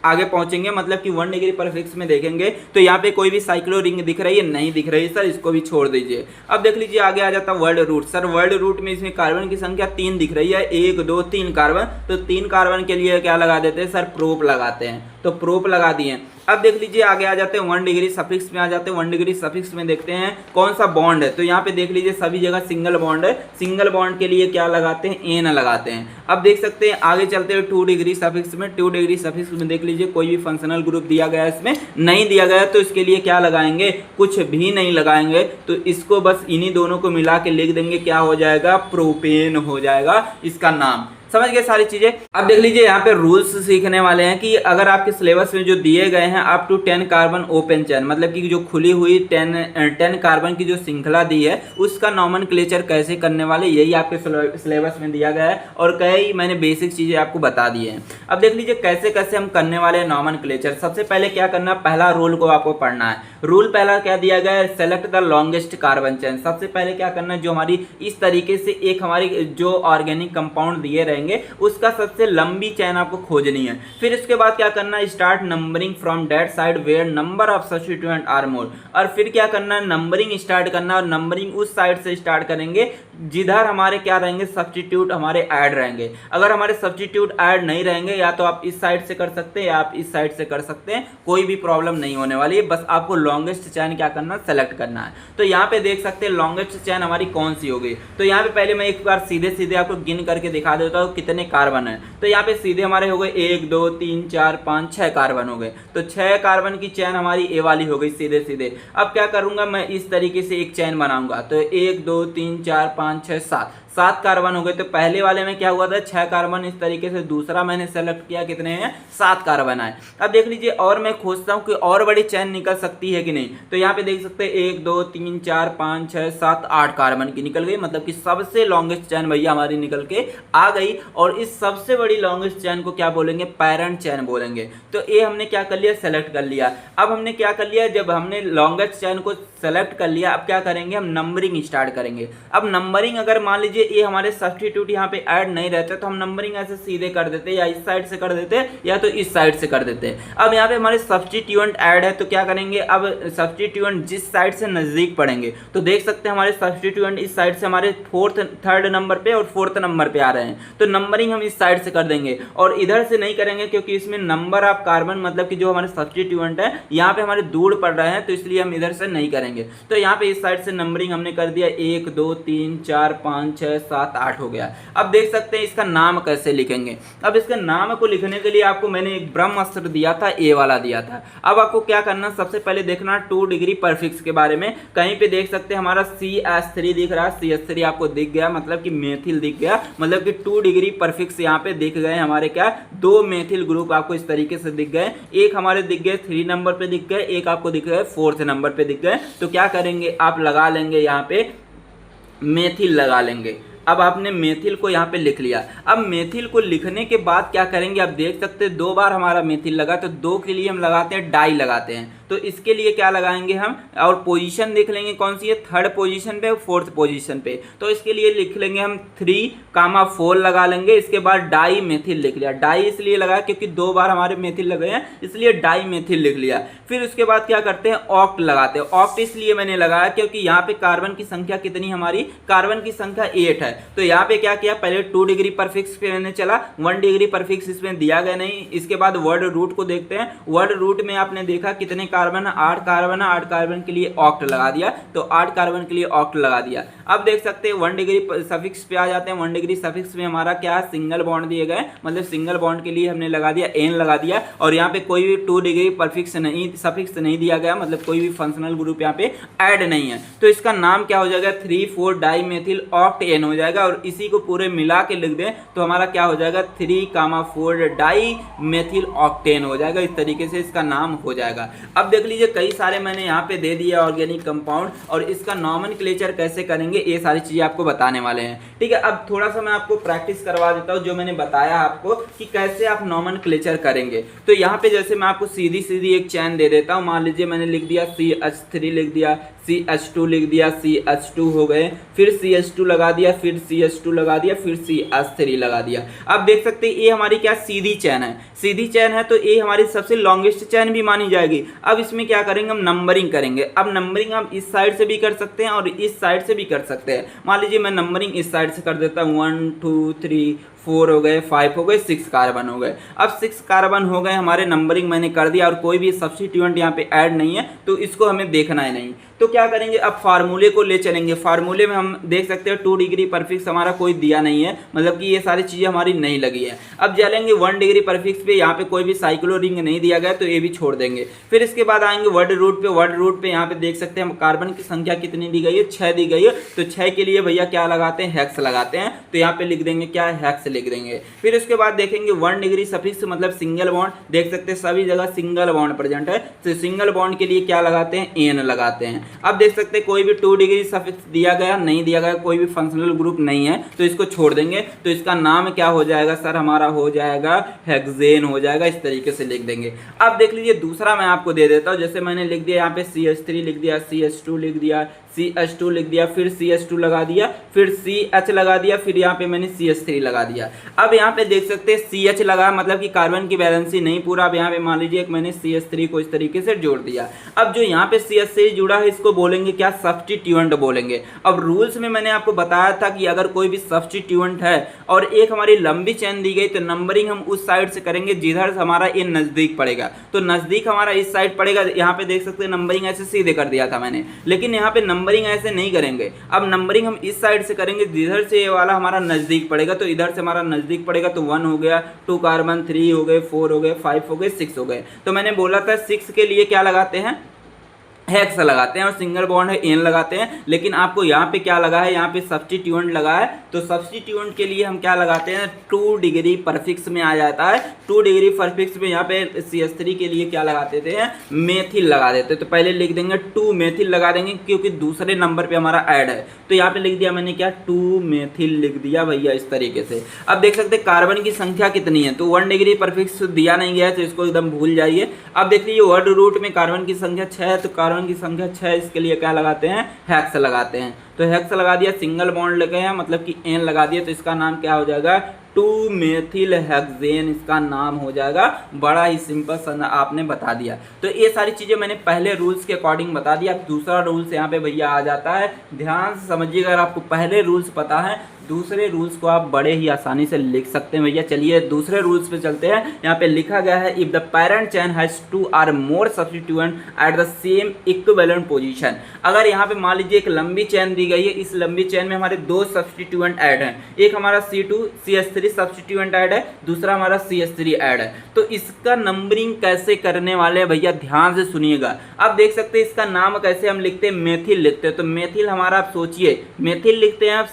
आगे पहुंचेंगे, मतलब कि 1 डिग्री परफिक्स में देखेंगे तो यहाँ पे कोई भी साइक्लो रिंग दिख रही है, नहीं दिख रही सर, इसको भी छोड़ दीजिए। अब देख लीजिए आगे आ जाता है word root. Sir word root में इसमें कार्बन की संख्या 3 दिख रही है, 1 2 3 कार्बन, तो 3 कार्बन के लिए क्या लगा देते हैं सर, प्रोप लगाते हैं, तो प्रोप लगा दिए। अब देख लीजिए आगे आ जाते हैं 1 डिग्री सफिक्स में आ जाते हैं। 1 डिग्री सफिक्स में देखते हैं कौन सा बॉन्ड है, तो यहाँ पे देख लीजिए सभी जगह सिंगल बॉन्ड है, सिंगल बॉन्ड के लिए क्या लगाते हैं, एन लगाते हैं। अब देख सकते हैं आगे चलते हुए 2 डिग्री सफिक्स में, 2 डिग्री सफिक्स में देख लीजिए कोई भी फंक्शनल ग्रुप दिया गया है, इसमें नहीं दिया गया, तो इसके लिए क्या लगाएंगे, कुछ भी नहीं लगाएंगे, तो इसको बस इन्हीं दोनों को मिला के लिख देंगे, क्या हो जाएगा, प्रोपेन हो जाएगा इसका नाम। समझ गए सारी चीजें। अब देख लीजिए यहाँ पे रूल्स सीखने वाले हैं कि अगर आपके सिलेबस में जो दिए गए हैं up to 10 carbon open chain, मतलब कि जो खुली हुई 10 कार्बन की जो श्रृंखला दी है उसका नॉमेनक्लेचर कैसे करने वाले, यही आपके सिलेबस में दिया गया है और कई मैंने बेसिक चीजें आपको बता दी हैं। अब देख लीजिए कैसे कैसे हम करने वाले हैं नॉमेनक्लेचर। सबसे पहले क्या करना, पहला रूल को आपको पढ़ना है। रूल पहला क्या दिया गया है, select the longest carbon chain. सबसे पहले क्या करना है, जो हमारी इस तरीके से एक हमारी जो ऑर्गेनिक कंपाउंड दिए रहेंगे उसका सबसे लंबी चेन आपको खोजनी है। फिर उसके बाद क्या करना है, start numbering from that side where number of substituent are more. और फिर क्या करना है, नंबरिंग स्टार्ट करना, और नंबरिंग उस साइड से स्टार्ट करेंगे जिधर हमारे क्या रहेंगे, सब्स्टिट्यूट हमारे ऐड रहेंगे। अगर हमारे सब्स्टिट्यूट ऐड नहीं रहेंगे, या तो आप इस साइड से कर सकते हैं या आप इस साइड से कर सकते हैं, कोई भी प्रॉब्लम नहीं होने वाली है। बस आपको लॉन्गेस्ट चेन क्या करना, सेलेक्ट करना है। तो यहाँ पे देख सकते हैं लॉन्गेस्ट चेन हमारी कौन सी होगी। तो यहाँ पे पहले मैं एक बार सीधे सीधे आपको गिन करके दिखा देता हूँ कितने कार्बन है। तो यहाँ पे सीधे हमारे हो गए 1 2 3 4 5 6 कार्बन हो गए। तो 6 कार्बन की चेन हमारी ए वाली हो गई सीधे सीधे। अब क्या करूंगा, मैं इस तरीके से एक चेन बनाऊंगा। तो 1 2 3 4 5 6 7 कार्बन हो गए। तो पहले वाले में क्या हुआ था, 6 कार्बन इस तरीके से, दूसरा मैंने सेलेक्ट किया, कितने हैं, 7 कार्बन आए। अब देख लीजिए और मैं खोजता हूँ कि और बड़ी चेन निकल सकती है कि नहीं। तो यहाँ पे देख सकते हैं 1 2 3 4 5 6 7 8 कार्बन की निकल गई, मतलब कि सबसे लॉन्गेस्ट चेन भैया हमारी निकल के आ गई। और इस सबसे बड़ी लॉन्गेस्ट चेन को क्या बोलेंगे, पैरेंट चेन बोलेंगे। तो ये हमने क्या कर लिया, सेलेक्ट कर लिया। अब हमने क्या कर लिया, जब हमने लॉन्गेस्ट चेन को सेलेक्ट कर लिया, अब क्या करेंगे, हम नंबरिंग स्टार्ट करेंगे। अब नंबरिंग अगर मान लीजिए लीजिए ये हमारे सब्स्टिट्यूट यहाँ पे ऐड नहीं रहते तो हम नंबरिंग ऐसे सीधे कर देते, या इस साइड से कर देते या तो इस साइड से कर देते। अब यहाँ पे हमारे सब्स्टिट्यूएंट ऐड है तो क्या करेंगे, अब सब्स्टिट्यूएंट जिस साइड से नजदीक पड़ेंगे तो देख सकते हैं हमारे सब्स्टिट्यूएंट इस साइड से हमारे थर्ड नंबर पे और फोर्थ नंबर पे आ रहे हैं, तो नंबरिंग हम इस साइड से कर देंगे और इधर से नहीं करेंगे क्योंकि इसमें नंबर ऑफ कार्बन मतलब कि जो हमारे सब्स्टिट्यूएंट है यहाँ पे हमारे दूर पड़ रहे हैं, तो इसलिए हम इधर से नहीं करेंगे। तो यहाँ पे इस साइड से नंबरिंग हमने कर दिया 1 2 3 4 5 6 7 8 हो गया। अब देख सकते हैं इसका नाम कैसे लिखेंगे। अब इसके नाम को लिखने के लिए आपको मैंने एक ब्रह्मास्त्र दिया था, ए वाला दिया था। अब आपको क्या करना, सबसे पहले देखना 2 डिग्री परफिक्स के बारे में। कहीं पे देख सकते हैं हमारा CH3 दिख रहा है, CH3 आपको दिख गया मतलब कि मेथिल दिख गया, मतलब कि 2 डिग्री परफिक्स यहाँ पे दिख गए हमारे क्या 2 मेथिल ग्रुप आपको इस तरीके से दिख गए। एक हमारे दिख गए 3 नंबर पे दिख गए, एक आपको दिख गए 4th नंबर पे दिख गए। तो क्या करेंगे, आप लगा लेंगे यहाँ पे मेथिल लगा लेंगे। अब आपने मेथिल को यहाँ पे लिख लिया। अब मेथिल को लिखने के बाद क्या करेंगे, आप देख सकते हैं 2 बार हमारा मेथिल लगा, तो 2 के लिए हम लगाते हैं डाई लगाते हैं। तो इसके लिए क्या लगाएंगे हम, और पोजीशन देख लेंगे कौन सी है, 3rd पोजीशन पे 4th पोजीशन पे। तो इसके लिए लिख लेंगे हम 3,4 लगा लेंगे। इसके बाद डाई मेथिल लिख लिया। डाई इसलिए लगाया क्योंकि 2 बार हमारे मेथिल लगे हैं, इसलिए डाई मेथिल लिख लिया। फिर उसके बाद क्या करते हैं, ऑक्ट लगाते हैं। ऑक्ट इसलिए मैंने लगाया क्योंकि यहाँ पे कार्बन की संख्या कितनी, हमारी कार्बन की संख्या 8 है। तो यहाँ पे क्या किया, पहले 2 डिग्री परफिक्स पे मैंने चला, 1 डिग्री परफिक्स इसमें दिया गया नहीं। इसके बाद वर्ड रूट को देखते हैं। वर्ड रूट में आपने देखा कितने कार्बन है, 8 कार्बन है। 8 कार्बन के लिए ऑक्ट लगा दिया, तो 8 कार्बन के लिए ऑक्ट लगा दिया। अब देख सकते हैं 1 डिग्री सफिक्स पे आ जाते हैं। 1 डिग्री सफिक्स में हमारा क्या सिंगल बॉन्ड दिए गए, मतलब सिंगल बॉन्ड के लिए हमने लगा दिया N लगा दिया। और यहाँ पे कोई भी 2 डिग्री परफिक्स नहीं, सफिक्स नहीं दिया गया, मतलब कोई भी फंक्शनल ग्रुप यहाँ पे ऐड नहीं है। तो इसका नाम क्या हो जाएगा, 3,4 डाई मेथिल ऑक्ट N हो जाएगा। और इसी को पूरे मिला के लिख दें तो हमारा क्या हो जाएगा, 3,4 डाई मेथिल ऑक्टेन हो जाएगा। इस तरीके से इसका नाम हो जाएगा। अब देख लीजिए कई सारे मैंने यहाँ पे दे दिया ऑर्गेनिक कंपाउंड, और इसका नॉमेनक्लेचर कैसे करेंगे ये सारी चीजें आपको बताने वाले हैं। ठीक है, अब थोड़ा सा मैं आपको प्रैक्टिस करवा देता हूँ जो मैंने बताया आपको कि कैसे आप नॉमेनक्लेचर करेंगे। तो यहाँ पे जैसे मैं आपको सीधी सीधी एक चैन दे देता हूँ। मान लीजिए मैंने लिख दिया CH3 लिख दिया, CH2 लिख दिया, CH2 हो गए, फिर CH2 लगा दिया, फिर CH2 लगा दिया, फिर CH3 लगा दिया। अब देख सकते हैं ये हमारी क्या सीधी चैन है, सीधी चैन है तो ये हमारी सबसे लॉन्गेस्ट चैन भी मानी जाएगी। अब इसमें क्या करेंगे, हम नंबरिंग करेंगे। अब नंबरिंग हम इस साइड से भी कर सकते हैं और इस साइड से भी कर सकते हैं। मान लीजिए मैं नंबरिंग इस साइड से कर देता हूँ, 1 2 3 4 हो गए, 5 हो गए, 6 कार्बन हो गए। अब 6 कार्बन हो गए हमारे, नंबरिंग मैंने कर दिया और कोई भी सब्स्टिट्यूएंट यहाँ पे ऐड नहीं है, तो इसको हमें देखना है नहीं। तो क्या करेंगे, अब फार्मूले को ले चलेंगे। फार्मूले में हम देख सकते हैं 2 डिग्री परफिक्स हमारा कोई दिया नहीं है, मतलब कि ये सारी चीज़ें हमारी नहीं लगी है। अब चलेंगे 1 डिग्री परफिक्स पे, यहाँ पे कोई भी साइक्लो रिंग नहीं दिया गया तो ये भी छोड़ देंगे। फिर इसके बाद आएंगे वर्ड रूट पे। वर्ड रूट पे यहाँ पे देख सकते हैं हम कार्बन की संख्या कितनी दी गई है, 6 दी गई है। तो 6 के लिए भैया क्या लगाते हैं, हेक्स लगाते हैं। तो यहाँ पे लिख देंगे क्या, हेक्स लिख देंगे। फिर उसके बाद देखेंगे 1 डिग्री सफिक्स मतलब सिंगल बॉन्ड, देख सकते हैं सभी जगह सिंगल बॉन्ड प्रेजेंट है, तो सिंगल बॉन्ड के लिए क्या लगाते हैं, एन लगाते हैं। अब देख सकते हैं कोई भी 2 डिग्री सफिक्स दिया गया नहीं दिया गया, कोई भी फंक्शनल ग्रुप नहीं है, तो इसको छोड़ देंगे। तो इसका नाम क्या हो जाएगा सर, हमारा हो जाएगा हेक्सेन हो जाएगा। इस तरीके से लिख देंगे। अब देख लीजिए दूसरा मैं आपको दे देता हूँ। जैसे मैंने लिख दिया यहाँ पे CH3 लिख दिया, CH2 लिख दिया, CH2 लिख दिया, फिर CH2 लगा दिया, फिर CH लगा दिया, फिर यहाँ पे मैंने CH3 लगा दिया। अब यहाँ पे देख सकते हैं CH लगा मतलब कि कार्बन की बैलेंसी नहीं पूरा। अब यहाँ पे मान लीजिए एक मैंने CH3 को इस तरीके से जोड़ दिया। अब जो यहाँ पे CH3 जुड़ा है इसको बोलेंगे क्या, सब्स्टिट्यूएंट बोलेंगे। अब रूल्स में मैंने आपको बताया था कि अगर कोई भी सब्स्टिट्यूएंट है और एक हमारी लंबी चैन दी गई तो नंबरिंग हम उस साइड से करेंगे जिधर हमारा ये नजदीक पड़ेगा। तो नजदीक हमारा इस साइड पड़ेगा। यहाँ पे देख सकते हैं नंबरिंग ऐसे सीधे कर दिया था मैंने, लेकिन यहाँ पे नंबरिंग ऐसे नहीं करेंगे। अब नंबरिंग हम इस साइड से करेंगे जिधर से ये वाला हमारा नजदीक पड़ेगा। तो इधर से हमारा नजदीक पड़ेगा तो 1 हो गया, 2 कार्बन, 3 हो गए, 4 हो गए, 5 हो गए, 6 हो गए। तो मैंने बोला था 6 के लिए क्या लगाते हैं, हेक्स लगाते हैं, और सिंगल बॉन्ड है एन लगाते हैं। लेकिन आपको यहाँ पे क्या लगा है, यहाँ पे सब्स्टिट्यूएंट लगा है। तो सब्स्टिट्यूएंट के लिए हम क्या लगाते हैं, 2 डिग्री परफिक्स में आ जाता है। 2 डिग्री परफिक्स में यहाँ पे CH3 के लिए क्या लगा देते हैं, मेथिल लगा देते हैं। तो पहले लिख देंगे 2 मेथिल लगा देंगे क्योंकि दूसरे नंबर पे हमारा ऐड है। तो यहाँ पे लिख दिया मैंने क्या, 2 मेथिल लिख दिया भैया इस तरीके से। अब देख सकते हैं कार्बन की संख्या कितनी है, तो 1 डिग्री परफिक्स दिया नहीं गया है तो इसको एकदम भूल जाइए। अब देख लीजिए वर्ड रूट में कार्बन की संख्या 6 है, तो कार्बन कार्बन की संख्या 6, इसके लिए क्या लगाते हैं, हेक्स लगाते हैं। तो हेक्स लगा दिया, सिंगल बॉन्ड लगे हैं मतलब कि एन लगा दिया, तो इसका नाम क्या हो जाएगा, 2 मेथिल हेक्सेन इसका नाम हो जाएगा। बड़ा ही सिंपल सा आपने बता दिया। तो ये सारी चीज़ें मैंने पहले रूल्स के अकॉर्डिंग बता दिया। अब दूसरा रूल्स यहाँ पे भैया आ जाता है, ध्यान से समझिएगा। अगर आपको पहले रूल्स पता है, दूसरे रूल्स को आप बड़े ही आसानी से लिख सकते हैं भैया। चलिए दूसरे रूल्स पे चलते हैं। यहाँ पे लिखा गया है, if the parent chain has 2 or more substituent at the same equivalent position. अगर यहाँ पे मान लीजिए एक लंबी चेन दी गई है, इस लंबी चेन में हमारे 2 सब्स्टिट्यूएंट ऐड हैं, एक हमारा C2CH3 सब्स्टिट्यूएंट ऐड है, दूसरा हमारा CH3 ऐड है। तो इसका नंबरिंग कैसे करने वाले हैं भैया, ध्यान से सुनिएगा। आप देख सकते हैं इसका नाम कैसे हम लिखते हैं, मेथिल लिखते हैं। तो मेथिल हमारा, आप सोचिए, मेथिल लिखते हैं आप,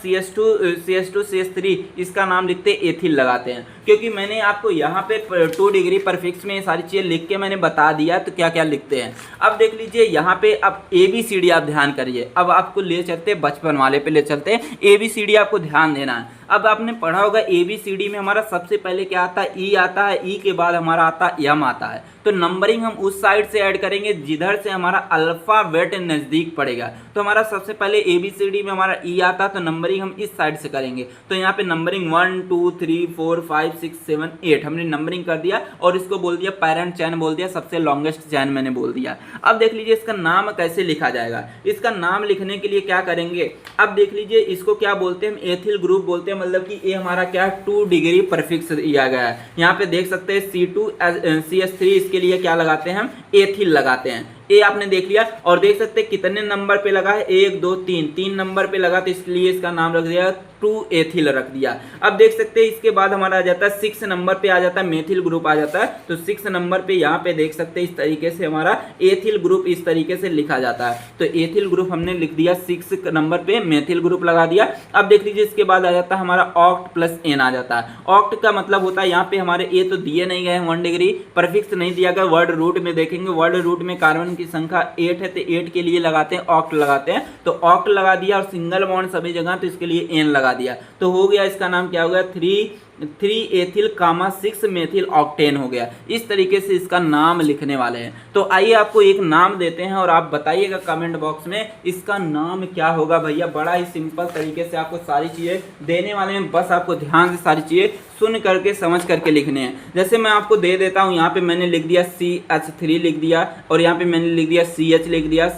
CH2CH3 इसका नाम लिखते हैं एथिल लगाते हैं। क्योंकि मैंने आपको यहाँ पे 2 डिग्री परफिक्स में ये सारी चीज़ें लिख के मैंने बता दिया तो क्या क्या लिखते हैं। अब देख लीजिए यहाँ पे, अब ABCD आप ध्यान करिए। अब आपको ले चलते हैं बचपन वाले पे ले चलते हैं, ABCD आपको ध्यान देना है। अब आपने पढ़ा होगा ABCD में हमारा सबसे पहले क्या आता है, E आता है, E के बाद हमारा आता है M आता है। तो नंबरिंग हम उस साइड से ऐड करेंगे जिधर से हमारा अल्फ़ाबेट नज़दीक पड़ेगा। तो हमारा सबसे पहले ABCD में हमारा E आता है, तो नंबरिंग हम इस साइड से करेंगे। तो यहाँ पे नंबरिंग 1 2 3 4 5 6 7 8 हमने नंबरिंग कर दिया और इसको बोल दिया पेरेंट चैन बोल दिया, सबसे लॉन्गेस्ट चैन मैंने बोल दिया। अब देख लीजिए इसका नाम कैसे लिखा जाएगा। इसका नाम लिखने के लिए क्या करेंगे, अब देख लीजिए इसको क्या बोलते हैं, हम एथिल ग्रुप बोलते हैं। मतलब कि ये हमारा क्या है, 2 डिग्री परफिक्स दिया गया है। यहाँ पे देख सकते हैं C2CH3 इसके लिए क्या लगाते हैं, हम एथिल लगाते हैं। ए आपने देख लिया और देख सकते हैं कितने नंबर पे लगा है, 1 2 3 नंबर पे लगा, तो इसलिए इसका नाम रख दिया 2 एथिल रख दिया। अब देख सकते हैं इसके बाद हमारा आ जाता है 6 नंबर पे आ जाता है मेथिल ग्रुप आ जाता है। तो 6 नंबर पे यहाँ पे देख सकते हैं इस तरीके से हमारा एथिल ग्रुप इस तरीके से लिखा जाता है। तो एथिल ग्रुप हमने लिख दिया, 6 नंबर पे मेथिल ग्रुप लगा दिया। अब देख लीजिए इसके बाद आ जाता है हमारा ऑक्ट प्लस एन आ जाता है। ऑक्ट का मतलब होता है, यहाँ पे हमारे ए तो दिए नहीं गए 1 डिग्री परफिक्स नहीं दिया गया। वर्ड रूट में देखेंगे, वर्ड रूट में कार्बन की संख्या 8 है, तो 8 के लिए लगाते हैं ऑक्ट लगाते हैं। तो ऑक्ट लगा दिया और सिंगल बॉन्ड सभी जगह, तो इसके लिए एन लगा दिया। तो हो गया, इसका नाम क्या हो गया, 3 एथिल कामा 6 मेथिल ऑक्टेन हो गया। इस तरीके से इसका नाम लिखने वाले हैं। तो आइए आपको एक नाम देते हैं और आप बताइएगा कमेंट बॉक्स में इसका नाम क्या होगा भैया। बड़ा ही सिंपल तरीके से आपको सारी चीज़ें देने वाले हैं, बस आपको ध्यान से सारी चीज़ें सुन करके समझ करके लिखने हैं। जैसे मैं आपको दे देता हूँ, यहाँ पे मैंने लिख दिया CH3 लिख दिया और यहाँ पे मैंने लिख दिया CH लिख दिया,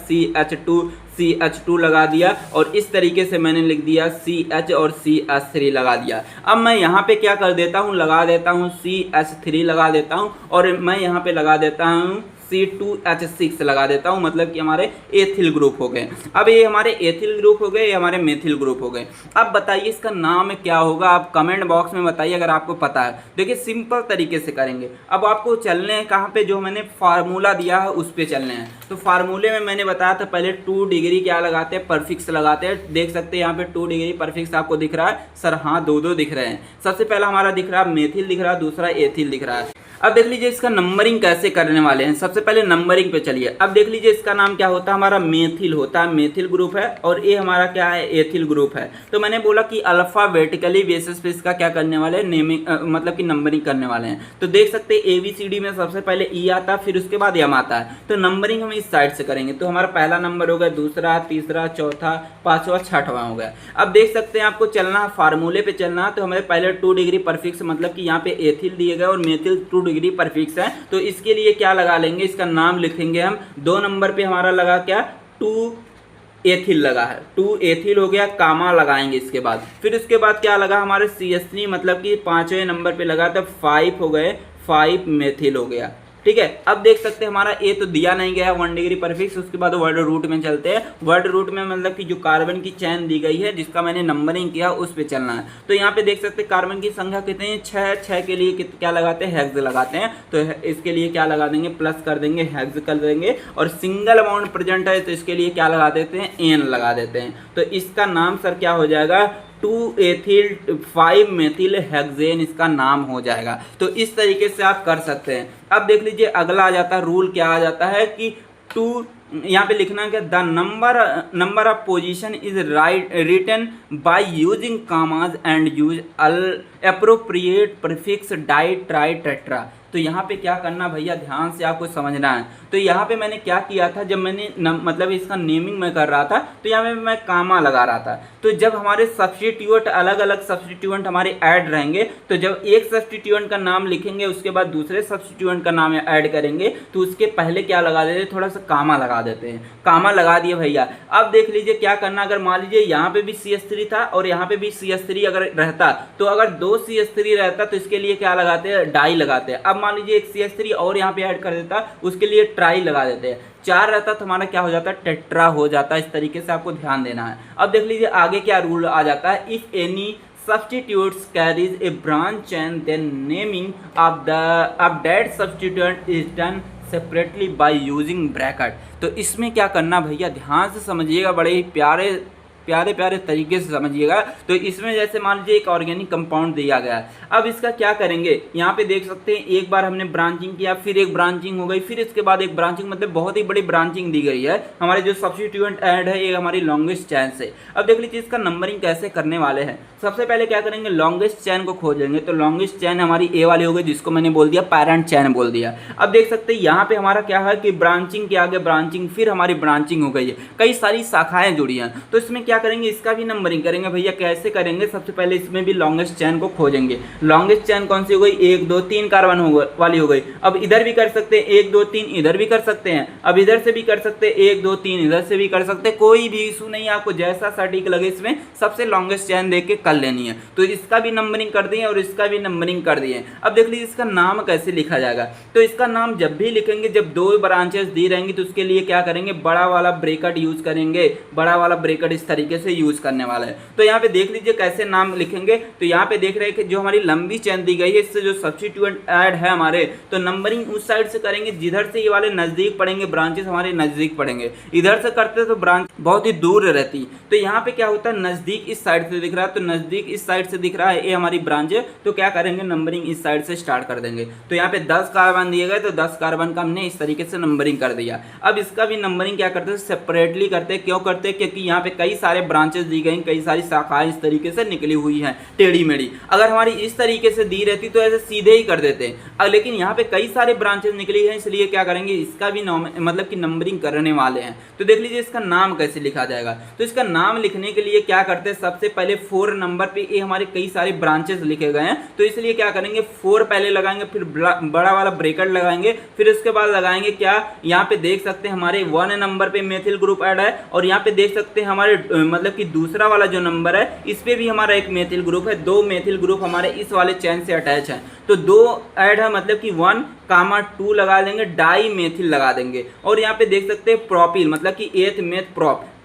CH2 लगा दिया और इस तरीके से मैंने लिख दिया CH और CH3 लगा दिया। अब मैं यहाँ पे क्या कर देता हूँ, लगा देता हूँ CH3 लगा देता हूँ और मैं यहाँ पे लगा देता हूँ C2H6 लगा देता हूँ, मतलब कि हमारे एथिल ग्रुप हो गए। अब ये हमारे एथिल ग्रुप हो गए, ये हमारे मेथिल ग्रुप हो गए। अब बताइए इसका नाम क्या होगा, आप कमेंट बॉक्स में बताइए अगर आपको पता है। देखिए सिंपल तरीके से करेंगे। अब आपको चलने हैं कहाँ पे, जो मैंने फार्मूला दिया है उस पे चलने हैं। तो फार्मूले में मैंने बताया था पहले 2 डिग्री क्या लगाते हैं, परफिक्स लगाते हैं। देख सकते हैं यहाँ पे 2 डिग्री परफिक्स आपको दिख रहा है सर, हाँ 2 दिख रहे हैं। सबसे पहला हमारा दिख रहा है मेथिल दिख रहा है, दूसरा एथिल दिख रहा है। अब देख लीजिए इसका नंबरिंग कैसे करने वाले हैं। सबसे पहले नंबरिंग पे चलिए। अब देख लीजिए इसका नाम क्या होता है, हमारा मेथिल होता है, मेथिल ग्रुप है और ये हमारा क्या है, एथिल ग्रुप है। तो मैंने बोला कि अल्फाबेटिकली बेसिस पे इसका क्या करने वाले हैं, नेमिंग मतलब कि नंबरिंग करने वाले हैं। तो देख सकते हैं ABCD में सबसे पहले E आता है, फिर उसके बाद M आता है। तो नंबरिंग हम इस साइड से करेंगे। तो हमारा पहला नंबर हो गया, दूसरा, तीसरा, चौथा, पांचवा, छठवां हो गया। अब देख सकते हैं आपको चलना फार्मूले पे चलना, तो हमें पहले 2 डिग्री परफिक्स, मतलब कि यहाँ पे एथिल दिए गए और मेथिल 2 डिग्री परफिक्स है। तो इसके लिए क्या लगा लेंगे, इसका नाम लिखेंगे हम। 2 नंबर पे हमारा लगा क्या, 2 एथिल लगा है, 2 एथिल हो गया, कामा लगाएंगे इसके बाद। फिर उसके बाद क्या लगा हमारे CH3, मतलब कि 5वें नंबर पे लगा, तो 5 हो गए, 5 मेथिल हो गया। ठीक है। अब देख सकते हैं हमारा ए तो दिया नहीं गया है 1 डिग्री परफिक्स। उसके बाद वर्ड रूट में चलते हैं। वर्ड रूट में मतलब कि जो कार्बन की चैन दी गई है जिसका मैंने नंबरिंग किया उस पे चलना है। तो यहाँ पे देख सकते हैं कार्बन की संख्या कितनी है, 6 के लिए क्या लगाते हैं, हेक्स लगाते हैं। तो इसके लिए क्या लगा देंगे, प्लस कर देंगे, हेक्स कर देंगे। और सिंगल बॉन्ड प्रेजेंट है तो इसके लिए क्या लगा देते हैं, एन लगा देते हैं। तो इसका नाम सर क्या हो जाएगा, 2 एथिल 5 मेथिल हेक्सेन इसका नाम हो जाएगा। तो इस तरीके से आप कर सकते हैं। अब देख लीजिए अगला आ जाता है रूल, क्या आ जाता है कि 2 यहाँ पे लिखना क्या, the number of position is written by using commas and use appropriate prefix di tri tetra. तो यहाँ पे क्या करना भैया, ध्यान से आपको समझना है। तो यहाँ पे मैंने क्या किया था, जब मैंने मतलब इसका नेमिंग मैं कर रहा था तो यहाँ पे मैं कामा लगा रहा था। तो जब हमारे सब्स्टिट्यूएंट अलग अलग सब्स्टिट्यूएंट हमारे ऐड रहेंगे, तो जब एक सब्स्टिट्यूएंट का नाम लिखेंगे उसके बाद दूसरे सब्स्टिट्यूएंट का नाम ऐड करेंगे तो उसके पहले क्या लगा देते हैं, थोड़ा सा कामा लगा देते हैं। कामा लगा दिए भैया। अब देख लीजिए क्या करना, अगर मान लीजिए यहाँ पे भी CH3 था और यहाँ पे भी CH3 अगर रहता, तो अगर 2 CH3 रहता तो इसके लिए क्या लगाते हैं, डाई लगाते हैं। अब मान लीजिए एक CH3 और यहाँ पे ऐड कर देता, उसके लिए ट्राई लगा देते हैं। 4 रहता तो हमारा क्या हो जाता है, टेट्रा हो जाता है। इस तरीके से आपको ध्यान देना है। अब देख लीजिए आगे क्या रूल आ जाता है, if any substitutes carries a branch chain then naming of that substituent is done separately by using bracket। तो इसमें क्या करना भैया, ध्यान से समझिएगा, बड़े ही प्यारे तरीके से समझिएगा। तो इसमें जैसे मान लीजिए एक ऑर्गेनिक कंपाउंड दिया गया है, अब इसका क्या करेंगे, यहाँ पे देख सकते हैं एक बार हमने ब्रांचिंग किया, फिर एक ब्रांचिंग हो गई, फिर इसके बाद एक ब्रांचिंग, मतलब बहुत ही बड़ी ब्रांचिंग दी गई है। हमारे जो सब्स्टिट्यूएंट ऐड है ये हमारी लॉन्गेस्ट चैन से। अब देख लीजिए इसका नंबरिंग कैसे करने वाले हैं। सबसे पहले क्या करेंगे, लॉन्गेस्ट चैन को खोजेंगे। तो लॉन्गेस्ट चैन हमारी ए वाली हो गई, जिसको मैंने बोल दिया पैरेंट चैन बोल दिया। अब देख सकते हैं यहाँ पे हमारा क्या है कि ब्रांचिंग के आगे ब्रांचिंग, फिर हमारी ब्रांचिंग हो गई है, कई सारी शाखाएं जुड़ी हैं। तो इसमें क्या करेंगे, इसका भी नंबरिंग करेंगे भैया। कैसे करेंगे, सबसे पहले इसमें भी लॉन्गेस्ट चैन को खोजेंगे। लॉन्गेस्ट चैन कौन सी हो गई, 1 2 3 कार्बन वाली हो गई। अब इधर भी कर सकते हैं 1 2 3, इधर भी कर सकते हैं। अब इधर से भी कर सकते हैं 1 2 3, इधर से भी कर सकते हैं। कोई भी इशू नहीं है, आपको जैसा सटीक लगे इसमें सबसे लॉन्गेस्ट चैन देख के कर लेनी है। तो इसका भी नंबरिंग कर दिए और इसका भी नंबरिंग कर दिए। अब देख लीजिए इसका नाम कैसे लिखा जाएगा। तो इसका नाम जब भी लिखेंगे, जब 2 ब्रांचेस दी रहेंगी, तो उसके लिए क्या करेंगे, बड़ा वाला ब्रेकेट यूज करेंगे। बड़ा वाला ब्रेकेट इस तरीके से यूज करने वाला है। तो यहाँ पे देख लीजिए कैसे नाम लिखेंगे। तो यहाँ पे देख रहे हैं कि जो हमारी लंबी चैन दी गई है, इससे जो सब्स्टिट्यूएंट ऐड है हमारे, तो नंबरिंग उस साइड से करेंगे जिधर से ये वाले नजदीक पड़ेंगे, ब्रांचेस हमारे नजदीक पड़ेंगे। इधर से करते तो ब्रांच बहुत ही दूर रहती। तो यहाँ पे क्या होता है, नजदीक इस साइड से दिख रहा है, तो नजदीक इस साइड से दिख रहा है, ये हमारी ब्रांच है। तो क्या करेंगे, नंबरिंग इस साइड से स्टार्ट कर देंगे। तो यहाँ पे 10 कार्बन दिए गए, तो 10 कार्बन का हमने इस तरीके से नंबरिंग कर दिया। अब इसका भी नंबरिंग क्या करते हैं, सेपरेटली करते हैं। क्यों करते हैं, क्योंकि यहाँ पे कई सारे ब्रांचेस दी गई, कई सारी शाखाएं इस तरीके से निकली हुई हैं टेढ़ी मेढ़ी। अगर हमारी इस तरीके से दी रहती तो ऐसे सीधे ही कर देते हैं, लेकिन यहाँ पे कई सारे ब्रांचेस निकली हैं, इसलिए क्या करेंगे, इसका भी मतलब कि नंबरिंग करने वाले हैं। तो देख लीजिए इसका नाम कैसे लिखा जाएगा। तो इसका नाम लिखने के लिए क्या करते हैं, सबसे पहले 4 नंबर पे ये हमारे कई सारे ब्रांचेस लिखे गए हैं, तो इसलिए क्या करेंगे, 4 पहले लगाएंगे, फिर बड़ा वाला ब्रेकेट लगाएंगे, फिर उसके बाद लगाएंगे क्या, यहाँ पे देख सकते हैं हमारे 1 नंबर पे मेथिल ग्रुप ऐड है, और यहाँ पे देख सकते हैं हमारे मतलब कि दूसरा वाला जो नंबर है इस पे भी हमारा एक मेथिल ग्रुप है। 2 मेथिल ग्रुप हमारे इस वाले चैन से अटैच है। तो 2 ऐड है, मतलब कि 1,2 लगा देंगे, डाई मेथिल लगा देंगे। और यहाँ पे देख सकते हैं प्रोपिल, मतलब कि 8 मेथ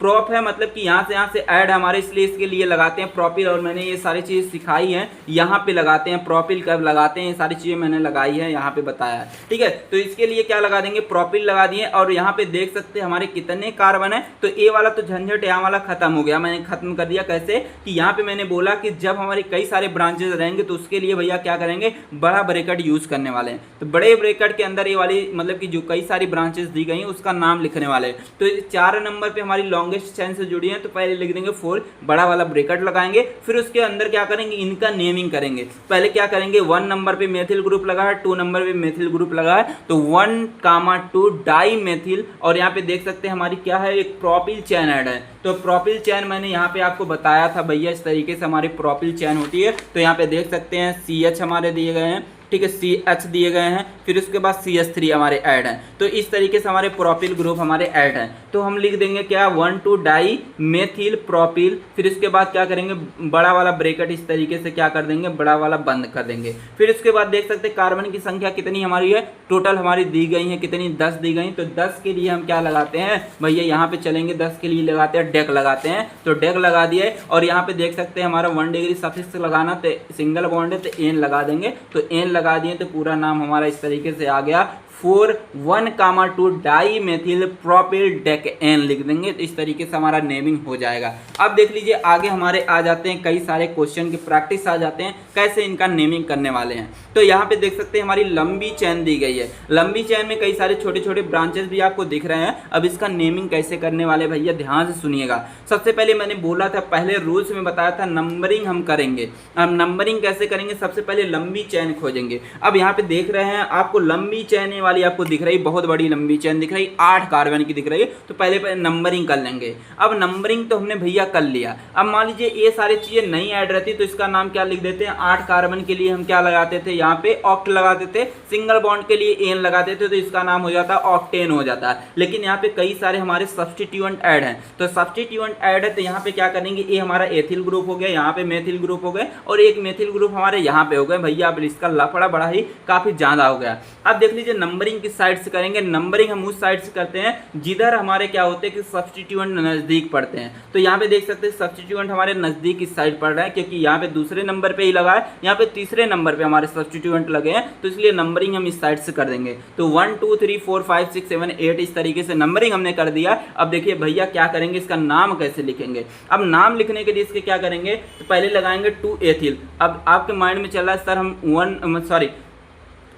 प्रोप है, मतलब कि यहाँ से ऐड हमारे, इसलिए इसके लिए लगाते हैं प्रोपिल। और मैंने ये सारी चीज़ सिखाई हैं, यहाँ पे लगाते हैं प्रोपिल, कब लगाते हैं, ये सारी चीज़ें मैंने लगाई है, यहाँ पे बताया है। ठीक है, तो इसके लिए क्या लगा देंगे, प्रोपिल लगा दिए। और यहाँ पे देख सकते हैं हमारे कितने कार्बन है। तो ए वाला तो झंझट यहाँ वाला खत्म हो गया, मैंने खत्म कर दिया। कैसे कि यहाँ पे मैंने बोला कि जब हमारे कई सारे ब्रांचेस रहेंगे तो उसके लिए भैया क्या करेंगे, बड़ा ब्रेकेट यूज करने वाले हैं। तो बड़े ब्रेकेट के अंदर ये वाली मतलब कि जो कई सारी ब्रांचेस दी गई हैं उसका नाम लिखने वाले हैं। तो 4 नंबर पे हमारी लॉन्गेस्ट चैन से जुड़ी है, तो पहले लिख देंगे 4, बड़ा वाला ब्रेकेट लगाएंगे, फिर उसके अंदर क्या करेंगे, इनका नेमिंग करेंगे। पहले क्या करेंगे, 1 नंबर पे मेथिल ग्रुप लगा है, 2 नंबर पे मेथिल ग्रुप लगा है, तो 1,2 डाई मेथिल। और यहाँ पे देख सकते हैं हमारी क्या है, एक प्रोपिल चैन ऐड है। तो प्रोपिल चैन मैंने यहाँ पे आपको बताया था भैया, इस तरीके से हमारी प्रोपिल चैन होती है। तो यहाँ पे देख सकते हैं CH हमारे दिए गए हैं, ठीक है, CH दिए गए हैं, फिर उसके बाद CH3 हमारे ऐड हैं। तो इस तरीके से हमारे प्रोपिल ग्रुप हमारे ऐड हैं। तो हम लिख देंगे क्या, 1,2 डाई मेथिल प्रोपिल। फिर इसके बाद क्या करेंगे, बड़ा वाला ब्रेकेट इस तरीके से क्या कर देंगे, बड़ा वाला बंद कर देंगे। फिर उसके बाद देख सकते हैं कार्बन की संख्या कितनी हमारी है, टोटल हमारी दी गई है कितनी, 10 दी गई। तो 10 के लिए हम क्या लगाते हैं भैया, यहाँ पे चलेंगे, 10 के लिए लगाते हैं डेक लगाते हैं। तो डेक लगा दिए, और यहाँ पे देख सकते हैं हमारा 1 डिग्री सफिक्स लगाना, तो सिंगल बॉन्ड है तो एन लगा देंगे। तो एन लगा दिए, तो पूरा नाम हमारा इस तरीके से आ गया 1,2 डाई मेथिल प्रोपिल डेकेन लिख देंगे। तो इस तरीके से हमारा नेमिंग हो जाएगा। अब देख लीजिए आगे हमारे आ जाते हैं कई सारे क्वेश्चन की प्रैक्टिस आ जाते हैं कैसे इनका नेमिंग करने वाले हैं। तो यहाँ पे देख सकते हैं हमारी लंबी चैन दी गई है। लंबी चैन में कई सारे छोटे छोटे ब्रांचेस भी आपको दिख रहे हैं। अब इसका नेमिंग कैसे करने वाले भैया ध्यान से सुनिएगा। सबसे पहले मैंने बोला था, पहले रूल्स में बताया था नंबरिंग हम करेंगे। अब नंबरिंग कैसे करेंगे, सबसे पहले लंबी चैन खोजेंगे। अब यहाँ पे देख रहे हैं आपको लंबी चैन वाली आपको दिख रही, बहुत बड़ी लंबी चैन दिख रही, 8 कार्बन की दिख रही है। तो पहले नंबरिंग कर लेंगे। अब नंबरिंग तो हमने भैया कर लिया। अब मान लीजिए ये सारी चीजें नहीं ऐड रहती तो इसका नाम क्या लिख देते हैं, 8 कार्बन के लिए हम क्या लगाते थे, यहाँ पे ऑक्ट लगाते थे। सिंगल बॉन्ड के लिए एन लगाते थे तो इसका नाम हो जाता है ऑक्टेन हो जाता है। लेकिन यहाँ पे कई सारे हमारे सब्स्टिट्यूएंट ऐड हैं, तो सब्स्टिट्यूएंट ऐड है तो यहाँ पे क्या करेंगे, ये हमारा एथिल ग्रुप हो गया, यहाँ पे मेथिल ग्रुप हो गए और एक मेथिल ग्रुप हमारे यहाँ पे हो गए भैया। अब इसका लफड़ा बड़ा ही काफी ज्यादा हो गया। अब देख लीजिए नंबरिंग किस साइड से करेंगे, नंबरिंग हम उस साइड से करते हैं जिधर हमारे क्या होते हैं कि सब्स्टिट्यूएंट नजदीक पड़ते हैं। तो यहाँ पे देख सकते हैं सब्स्टिट्यूएंट हमारे नजदीक इस साइड पड़ रहा है, क्योंकि यहाँ पे दूसरे नंबर पे ही लगा है, यहाँ पे तीसरे नंबर पे हमारे सब्स्टिट्यूएंट लगे हैं, तो इसलिए नंबरिंग हम इस साइड से कर देंगे। तो 1 2 3 4 5 6 7 8 इस तरीके से नंबरिंग हमने कर दिया। अब देखिए भैया क्या करेंगे, इसका नाम कैसे लिखेंगे। अब नाम लिखने के लिए इसके क्या करेंगे, तो पहले लगाएंगे 2 एथिल। अब आपके माइंड में चल रहा है सर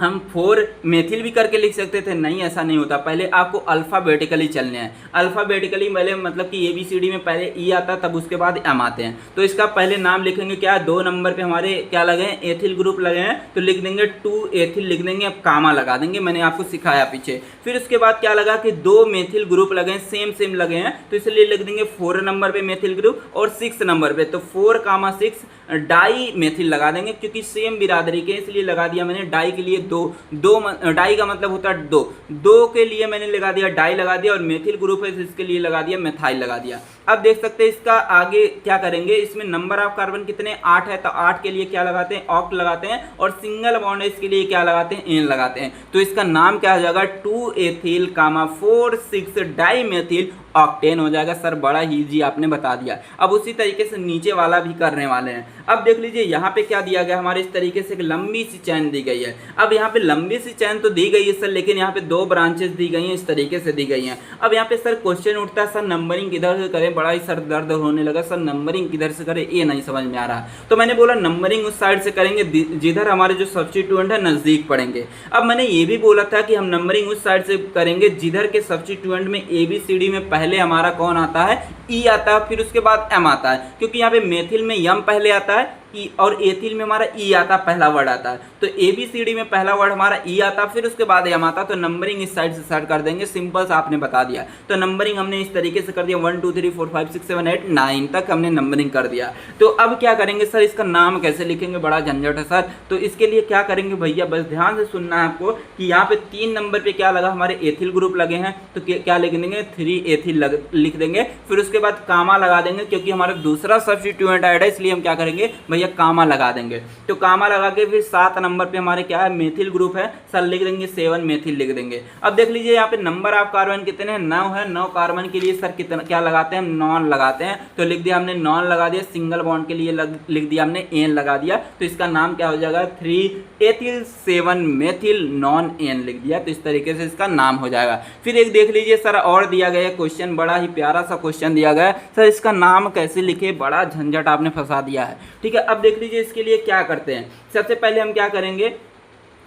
हम 4 मेथिल भी करके लिख सकते थे, नहीं ऐसा नहीं होता। पहले आपको अल्फ़ाबेटिकली चलने हैं। अल्फ़ाबेटिकली पहले मतलब कि ABCD में पहले ई आता तब उसके बाद एम आते हैं। तो इसका पहले नाम लिखेंगे क्या, 2 नंबर पे हमारे क्या लगे हैं, एथिल ग्रुप लगे हैं, तो लिख देंगे 2 एथिल लिख देंगे। अब कामा लगा देंगे, मैंने आपको सिखाया पीछे। फिर उसके बाद क्या लगा कि 2 मेथिल ग्रुप लगे हैं, सेम लगे हैं, तो इसलिए लिख देंगे 4 नंबर पे मेथिल ग्रुप और 6 नंबर पे, तो 4,6 डाई मेथिल लगा देंगे, क्योंकि सेम बिरादरी के इसलिए लगा दिया मैंने। डाई के लिए दो डाई का मतलब होता है दो के लिए मैंने लगा दिया डाई लगा दिया, और मेथिल ग्रुप है इसके लिए लगा दिया मेथाइल लगा दिया। अब देख सकते हैं इसका आगे क्या करेंगे, इसमें नंबर ऑफ कार्बन कितने 8 है, तो 8 के लिए क्या लगाते हैं, ऑक्ट लगाते हैं, और सिंगल बॉन्ड इसके लिए क्या लगाते हैं, एन लगाते हैं। तो इसका नाम क्या हो जाएगा, 2 एथिल 4 6 डाई मेथिल ऑक्टेन हो जाएगा। सर बड़ा ही इजी आपने बता दिया। अब उसी तरीके से नीचे वाला भी करने वाले हैं। अब देख लीजिए यहाँ पे क्या दिया गया, हमारे इस तरीके से एक लंबी सी चैन दी गई है। अब यहाँ पे लंबी सी चैन तो दी गई है सर, लेकिन यहाँ पे 2 ब्रांचेस दी गई हैं, इस तरीके से दी गई हैं। अब यहाँ पे सर क्वेश्चन उठता है, सर नंबरिंग किधर से करें, बड़ा ही सर दर्द होने लगा, सर नंबरिंग किधर से करें ये नहीं समझ में आ रहा। तो मैंने बोला नंबरिंग उस साइड से करेंगे जिधर हमारे जो सब्स्टिट्यूएंट है नजदीक पड़ेंगे। अब मैंने ये भी बोला था कि हम नंबरिंग उस साइड से करेंगे जिधर के सब्स्टिट्यूएंट में ABCD में पहले हमारा कौन आता है, ई आता है, फिर उसके बाद एम आता है, क्योंकि यहाँ पे मेथिल में यम पहले आता है ई, और एथिल में हमारा ई आता, पहला वर्ड आता है। तो ABCD में पहला वर्ड हमारा ई आता, फिर उसके बाद एम आता, तो नंबरिंग इस साइड से स्टार्ट कर देंगे। सिंपल सा आपने बता दिया। तो नंबरिंग हमने इस तरीके से कर दिया, 1 2 3 4 5 6 7 8 9 तक हमने नंबरिंग कर दिया। तो अब क्या करेंगे सर, इसका नाम कैसे लिखेंगे, बड़ा झंझट है सर। तो इसके लिए क्या करेंगे भैया, बस ध्यान से सुनना है आपको कि यहाँ पे 3 नंबर पे क्या लगा, हमारे एथिल ग्रुप लगे हैं, तो क्या लिख देंगे, 3 एथिल लिख देंगे। फिर उसके बाद कामा लगा देंगे, क्योंकि हमारा दूसरा सब्स्टिट्यूएंट ऐड है, इसलिए हम क्या करेंगे भैया, कामा लगा देंगे। तो कामा लगा के फिर 7 नंबर पे हमारे क्या है, मेथिल ग्रुप है, सर लिख देंगे 7 मेथिल लिख देंगे। अब देख लीजिए यहाँ पे नंबर ऑफ कार्बन कितने हैं, 9 है। 9 कार्बन के लिए सर कितना क्या लगाते हैं, नॉन लगाते हैं, तो लिख दिया हमने नॉन लगा दिया। सिंगल बॉन्ड के लिए लिख दिया हमने एन लगा दिया। तो इसका नाम क्या हो जाएगा, 3 एथिल 7 मेथिल नॉन एन लिख दिया। तो इस तरीके से इसका नाम हो जाएगा। फिर एक देख लीजिए सर और दिया गया क्वेश्चन, बड़ा ही प्यारा सा क्वेश्चन दिया गया है, सर इसका नाम कैसे लिखे, बड़ा झंझट आपने फंसा दिया है। ठीक है, अब देख लीजिए इसके लिए क्या करते हैं। सबसे पहले हम क्या करेंगे,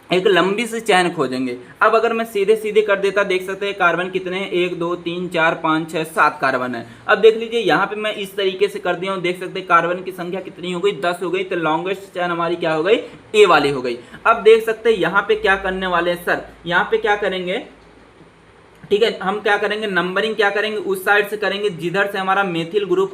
एक लंबी सी चैन खोजेंगे। अब अगर मैं सीधे सीधे कर देता, देख सकते हैं कार्बन कितने हैं, 1 2 3 4 5 6 7 कार्बन है। अब देख लीजिए यहाँ पे मैं इस तरीके से कर दिया हूँ, देख सकते हैं कार्बन की संख्या कितनी हो गई, 10 हो गई। तो लॉन्गेस्ट चैन हमारी क्या हो गई, ए वाली हो गई। अब देख सकते हैं यहाँ पे क्या करने वाले हैं सर, यहाँ पे क्या करेंगे, ठीक है, हम क्या करेंगे, नंबरिंग क्या करेंगे, उस साइड से करेंगे जिधर से हमारा मेथिल ग्रुप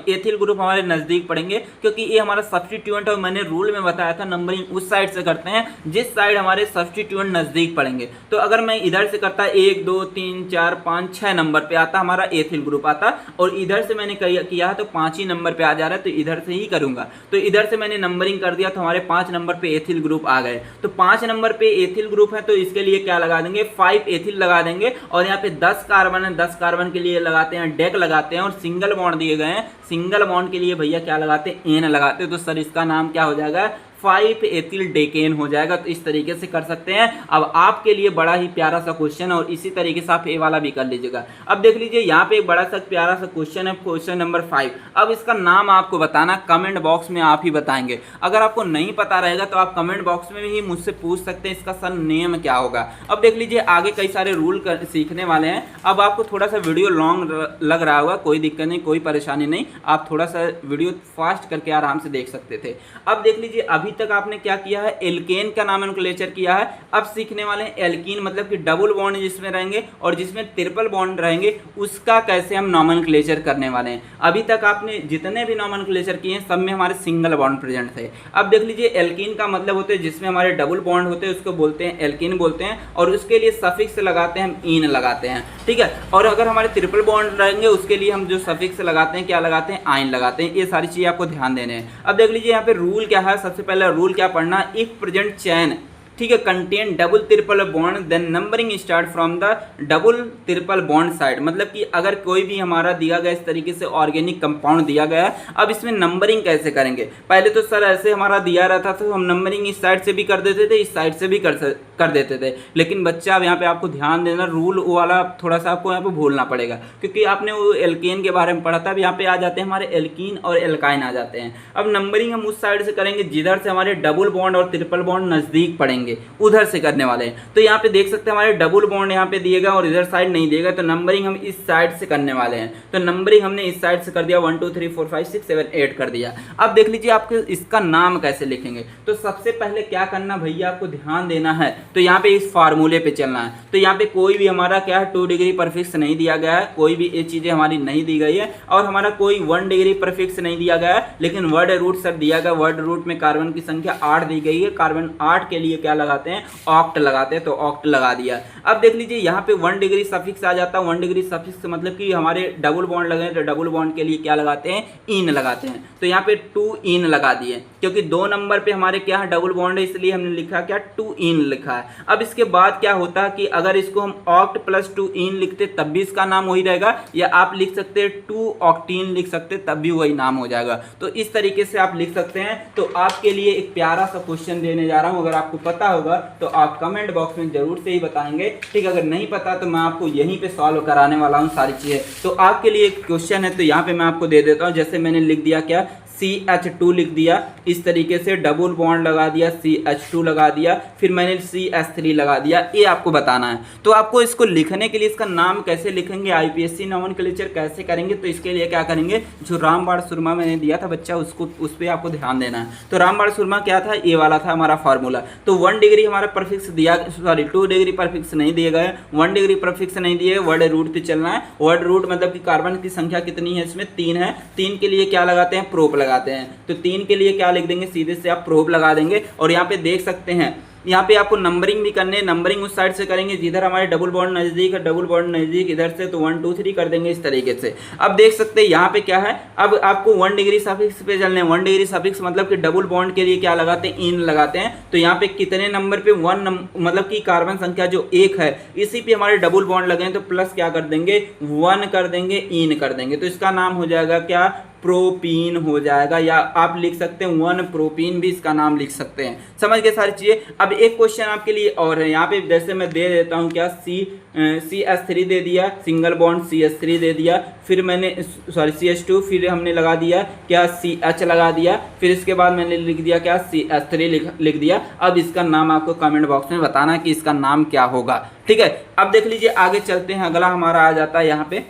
एथिल ग्रुप हमारे नजदीक पड़ेंगे, क्योंकि ये हमारा सब्स्टिट्यूएंट है। मैंने रूल में बताया था नंबरिंग उस साइड से करते हैं जिस साइड हमारे सब्स्टिट्यूएंट नजदीक पड़ेंगे। तो अगर मैं इधर से करता 1 2 3 4 5 6 नंबर पे आता हमारा एथिल ग्रुप आता, और इधर से मैंने किया है तो 5 ही नंबर पे आ जा रहा है, तो इधर से ही करूंगा। तो इधर से मैंने नंबरिंग कर दिया, तो हमारे 5 नंबर पे एथिल ग्रुप आ गए। तो 5 नंबर पे एथिल ग्रुप है, तो इसके लिए क्या लगा देंगे, 5 एथिल लगा देंगे। और यहाँ पे 10 कार्बन है, 10 कार्बन के लिए लगाते हैं डेक लगाते हैं, और सिंगल बॉन्ड दिए गए हैं, सिंगल बॉन्ड के लिए भैया क्या लगाते हैं, एन लगाते हैं। तो सर इसका नाम क्या हो जाएगा, 5 एथिल डेकेन हो जाएगा। तो इस तरीके से कर सकते हैं। अब आपके लिए बड़ा ही प्यारा सा क्वेश्चन और इसी तरीके से आप ए वाला भी कर लीजिएगा। अब देख लीजिए यहाँ पे एक बड़ा सा प्यारा सा क्वेश्चन है, क्वेश्चन नंबर 5। अब इसका नाम आपको बताना, कमेंट बॉक्स में आप ही बताएंगे। अगर आपको नहीं पता रहेगा तो आप कमेंट बॉक्स में ही मुझसे पूछ सकते हैं इसका सर नेम क्या होगा। अब देख लीजिए आगे कई सारे रूल सीखने वाले हैं। अब आपको थोड़ा सा वीडियो लॉन्ग लग रहा होगा, कोई दिक्कत नहीं, कोई परेशानी नहीं, आप थोड़ा सा वीडियो फास्ट करके आराम से देख सकते थे। अब देख लीजिए अभी तक आपने क्या किया है, एल्केन का नॉमेनक्लेचर किया है। अब सीखने वाले हैं एल्कीन, मतलब कि डबल बॉन्ड जिसमें रहेंगे और जिसमें ट्रिपल बॉन्ड रहेंगे उसका कैसे हम नॉमेनक्लेचर करने वाले हैं। अभी तक आपने जितने भी नॉमेनक्लेचर किए हैं सब में हमारे सिंगल बॉन्ड प्रेजेंट थे। अब देख लीजिए एल्कीन का मतलब होते हैं जिसमें हमारे डबल बॉन्ड होते हैं उसको बोलते हैं एल्कीन बोलते हैं, और उसके लिए सफिक्स लगाते हैं हम इन लगाते हैं, ठीक है। और अगर हमारे ट्रिपल बॉन्ड रहेंगे उसके लिए हम जो सफिक्स लगाते हैं क्या लगाते हैं, आइन लगाते हैं। ये सारी चीजें आपको ध्यान देने हैं। अब देख लीजिए यहाँ पे रूल क्या है, सबसे पहला रूल क्या पढ़ना, इफ प्रेजेंट चैन, ठीक है, contain double triple bond then numbering start from the double triple bond side. मतलब कि अगर कोई भी हमारा दिया गया इस तरीके से ऑर्गेनिक कंपाउंड दिया गया है, अब इसमें नंबरिंग कैसे करेंगे। पहले तो सर ऐसे हमारा दिया रहता था तो हम नंबरिंग इस साइड से भी कर देते थे, इस साइड से भी कर देते थे। लेकिन बच्चा अब यहाँ पे आपको ध्यान देना, रूल वाला थोड़ा सा आपको यहाँ पे भूलना पड़ेगा, क्योंकि आपने वो एल्केन के बारे में पढ़ा था। अब यहाँ पे आ जाते हैं हमारे एल्कीन और एल्काइन आ जाते हैं। अब नंबरिंग हम उस साइड से करेंगे जिधर से हमारे डबल बॉन्ड और ट्रिपल बॉन्ड नजदीक पड़ेंगे, उधर से करने वाले हैं। तो यहाँ पे देख सकते हैं हमारे डबल बॉन्ड यहाँ पे दिएगा और इधर साइड नहीं दिएगा, तो नंबरिंग हम इस साइड से करने वाले हैं। तो नंबरिंग हमने इस साइड से कर दिया, 1 2 3 4 5 6 7 8 कर दिया। अब देख लीजिए आपके इसका नाम कैसे लिखेंगे। तो सबसे पहले क्या करना भैया, आपको ध्यान देना है। तो यहाँ पे इस फार्मूले पे चलना है। तो यहाँ पे कोई भी हमारा क्या है 2 डिग्री परफिक्स नहीं दिया गया है, कोई भी ये चीजें हमारी नहीं दी गई है, और हमारा कोई 1 डिग्री परफिक्स नहीं दिया गया है, लेकिन वर्ड रूट सर दिया गया। वर्ड रूट में कार्बन की संख्या 8 दी गई है। कार्बन 8 के लिए क्या लगाते हैं, ऑक्ट लगाते हैं, तो ऑक्ट लगा दिया। अब देख लीजिए यहाँ पे 1 डिग्री सफिक्स आ जाता है। 1 डिग्री सफिक्स मतलब कि हमारे डबल बॉन्ड लगे तो डबल बॉन्ड के लिए क्या लगाते हैं, इन लगाते हैं। तो यहाँ पे 2 इन लगा दिए, क्योंकि 2 नंबर पे हमारे क्या है डबल बॉन्ड है, इसलिए हमने लिखा क्या 2 इन लिखा है। अब इसके बाद क्या होता है कि अगर इसको हम ऑक्ट प्लस 2 इन लिखते तब भी इसका नाम वही रहेगा, या आप लिख सकते हैं 2 ऑक्टीन लिख सकते तब भी वही नाम हो जाएगा। तो इस तरीके से आप लिख सकते हैं। तो आपके लिए एक प्यारा सा क्वेश्चन देने जा रहा हूँ, अगर आपको पता होगा तो आप कमेंट बॉक्स में जरूर से ही बताएंगे, ठीक। अगर नहीं पता तो मैं आपको यहीं पे सॉल्व कराने वाला हूँ सारी चीजें। तो आपके लिए एक क्वेश्चन है, तो यहाँ पे मैं आपको दे देता हूँ। जैसे मैंने लिख दिया क्या, CH2 लिख दिया, इस तरीके से डबल बॉन्ड लगा दिया, CH2 लगा दिया, फिर मैंने CH3 लगा दिया। ये आपको बताना है। तो आपको इसको लिखने के लिए इसका नाम कैसे लिखेंगे, IPSC नॉमेनक्लेचर कैसे करेंगे, तो इसके लिए क्या करेंगे, जो रामबाण सुरमा मैंने दिया था बच्चा, उसको उस पर आपको ध्यान देना है। तो रामबाण सुरमा क्या था, ये वाला था हमारा फार्मूला। तो 1 डिग्री हमारा परफिक्स दिया, सॉरी 2 डिग्री परफिक्स नहीं दिए गए, 1 डिग्री परफिक्स नहीं दिए, वर्ड रूट पे चलना है। वर्ड रूट मतलब कि कार्बन की संख्या कितनी है, इसमें 3 है। 3 के लिए क्या लगाते हैं, प्रोप लगाते हैं। तो 3 के लिए क्या लिख देंगे, सीधे से आप प्रोप लगा देंगे। और यहाँ पे देख सकते हैं, यहाँ पे आपको नंबरिंग भी करने, नंबरिंग उस साइड से करेंगे जिधर हमारे डबल बॉन्ड नजदीक है, डबल बॉन्ड नजदीक इधर से, तो 1 2 3 कर देंगे इस तरीके से। अब देख सकते हैं यहाँ पे क्या है, अब आपको 1 डिग्री सफिक्स पे चलने। 1 डिग्री सफिक्स मतलब कि डबल बॉन्ड के लिए क्या लगाते हैं, इन लगाते हैं। तो यहाँ पे कितने नंबर पे, 1 मतलब कि कार्बन संख्या जो 1 है इसी पे हमारे डबल बॉन्ड लगे हैं, तो प्लस क्या कर देंगे, 1 कर देंगे, इन कर देंगे। तो इसका नाम हो जाएगा क्या, प्रोपीन हो जाएगा, या आप लिख सकते हैं 1 प्रोपीन भी इसका नाम लिख सकते हैं। समझ गए सारी चीजें। अब एक क्वेश्चन आपके लिए और है, यहाँ पे जैसे मैं दे देता हूँ क्या, CH3 दे दिया, सिंगल बॉन्ड CH3 दे दिया, फिर मैंने सॉरी CH2, फिर हमने लगा दिया क्या, CH लगा दिया, फिर इसके बाद मैंने लिख दिया क्या, CH3 लिख दिया। अब इसका नाम आपको कमेंट बॉक्स में बताना कि इसका नाम क्या होगा, ठीक है। अब देख लीजिए आगे चलते हैं, अगला हमारा आ जाता है यहाँ पे,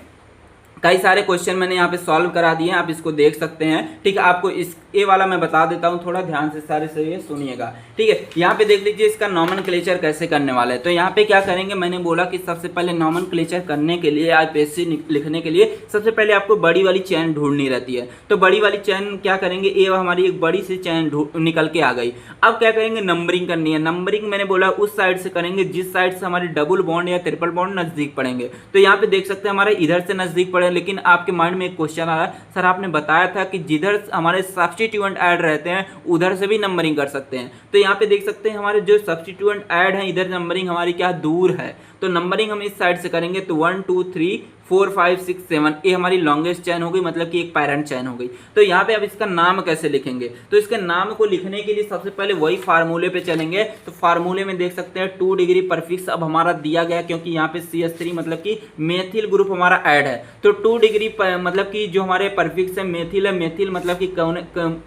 कई सारे क्वेश्चन मैंने यहाँ पे सॉल्व करा दिए हैं, आप इसको देख सकते हैं, ठीक है। आपको इस ए वाला मैं बता देता हूँ, थोड़ा ध्यान से सारे से ये सुनिएगा, ठीक है। यहाँ पे देख लीजिए इसका नॉमेनक्लेचर कैसे करने वाला है। तो यहाँ पे क्या करेंगे, मैंने बोला कि सबसे पहले नॉमेनक्लेचर करने के लिए, IPSC लिखने के लिए सबसे पहले आपको बड़ी वाली चैन ढूंढनी रहती है। तो बड़ी वाली चैन क्या करेंगे, ए हमारी एक बड़ी सी चैन निकल के आ गई। अब क्या करेंगे, नंबरिंग करनी है। नंबरिंग मैंने बोला उस साइड से करेंगे जिस साइड से हमारे डबल बॉन्ड या ट्रिपल बॉन्ड नजदीक पड़ेंगे। तो यहाँ पे देख सकते हैं हमारे इधर से नजदीक पड़े, लेकिन आपके माइंड में एक क्वेश्चन आ रहा है, सर आपने बताया था कि जिधर हमारे सब्स्टिट्यूएंट ऐड रहते हैं उधर से भी नंबरिंग कर सकते हैं। तो यहाँ पे देख सकते हैं हमारे जो सब्स्टिट्यूएंट ऐड है, इधर नंबरिंग हमारी क्या दूर है, तो नंबरिंग हम इस साइड से करेंगे। तो 1 2 3 4 5 6 7, ये हमारी लॉन्गेस्ट चैन हो गई, मतलब कि एक पैरेंट चैन हो गई। तो यहाँ पे अब इसका नाम कैसे लिखेंगे, तो इसके नाम को लिखने के लिए सबसे पहले वही फार्मूले पे चलेंगे। तो फार्मूले में देख सकते हैं 2 डिग्री परफिक्स अब हमारा दिया गया, क्योंकि यहाँ पे CH3 मतलब कि मेथिल ग्रुप हमारा ऐड है। तो 2 डिग्री मतलब कि जो हमारे परफिक्स है मेथिल मतलब कि कौन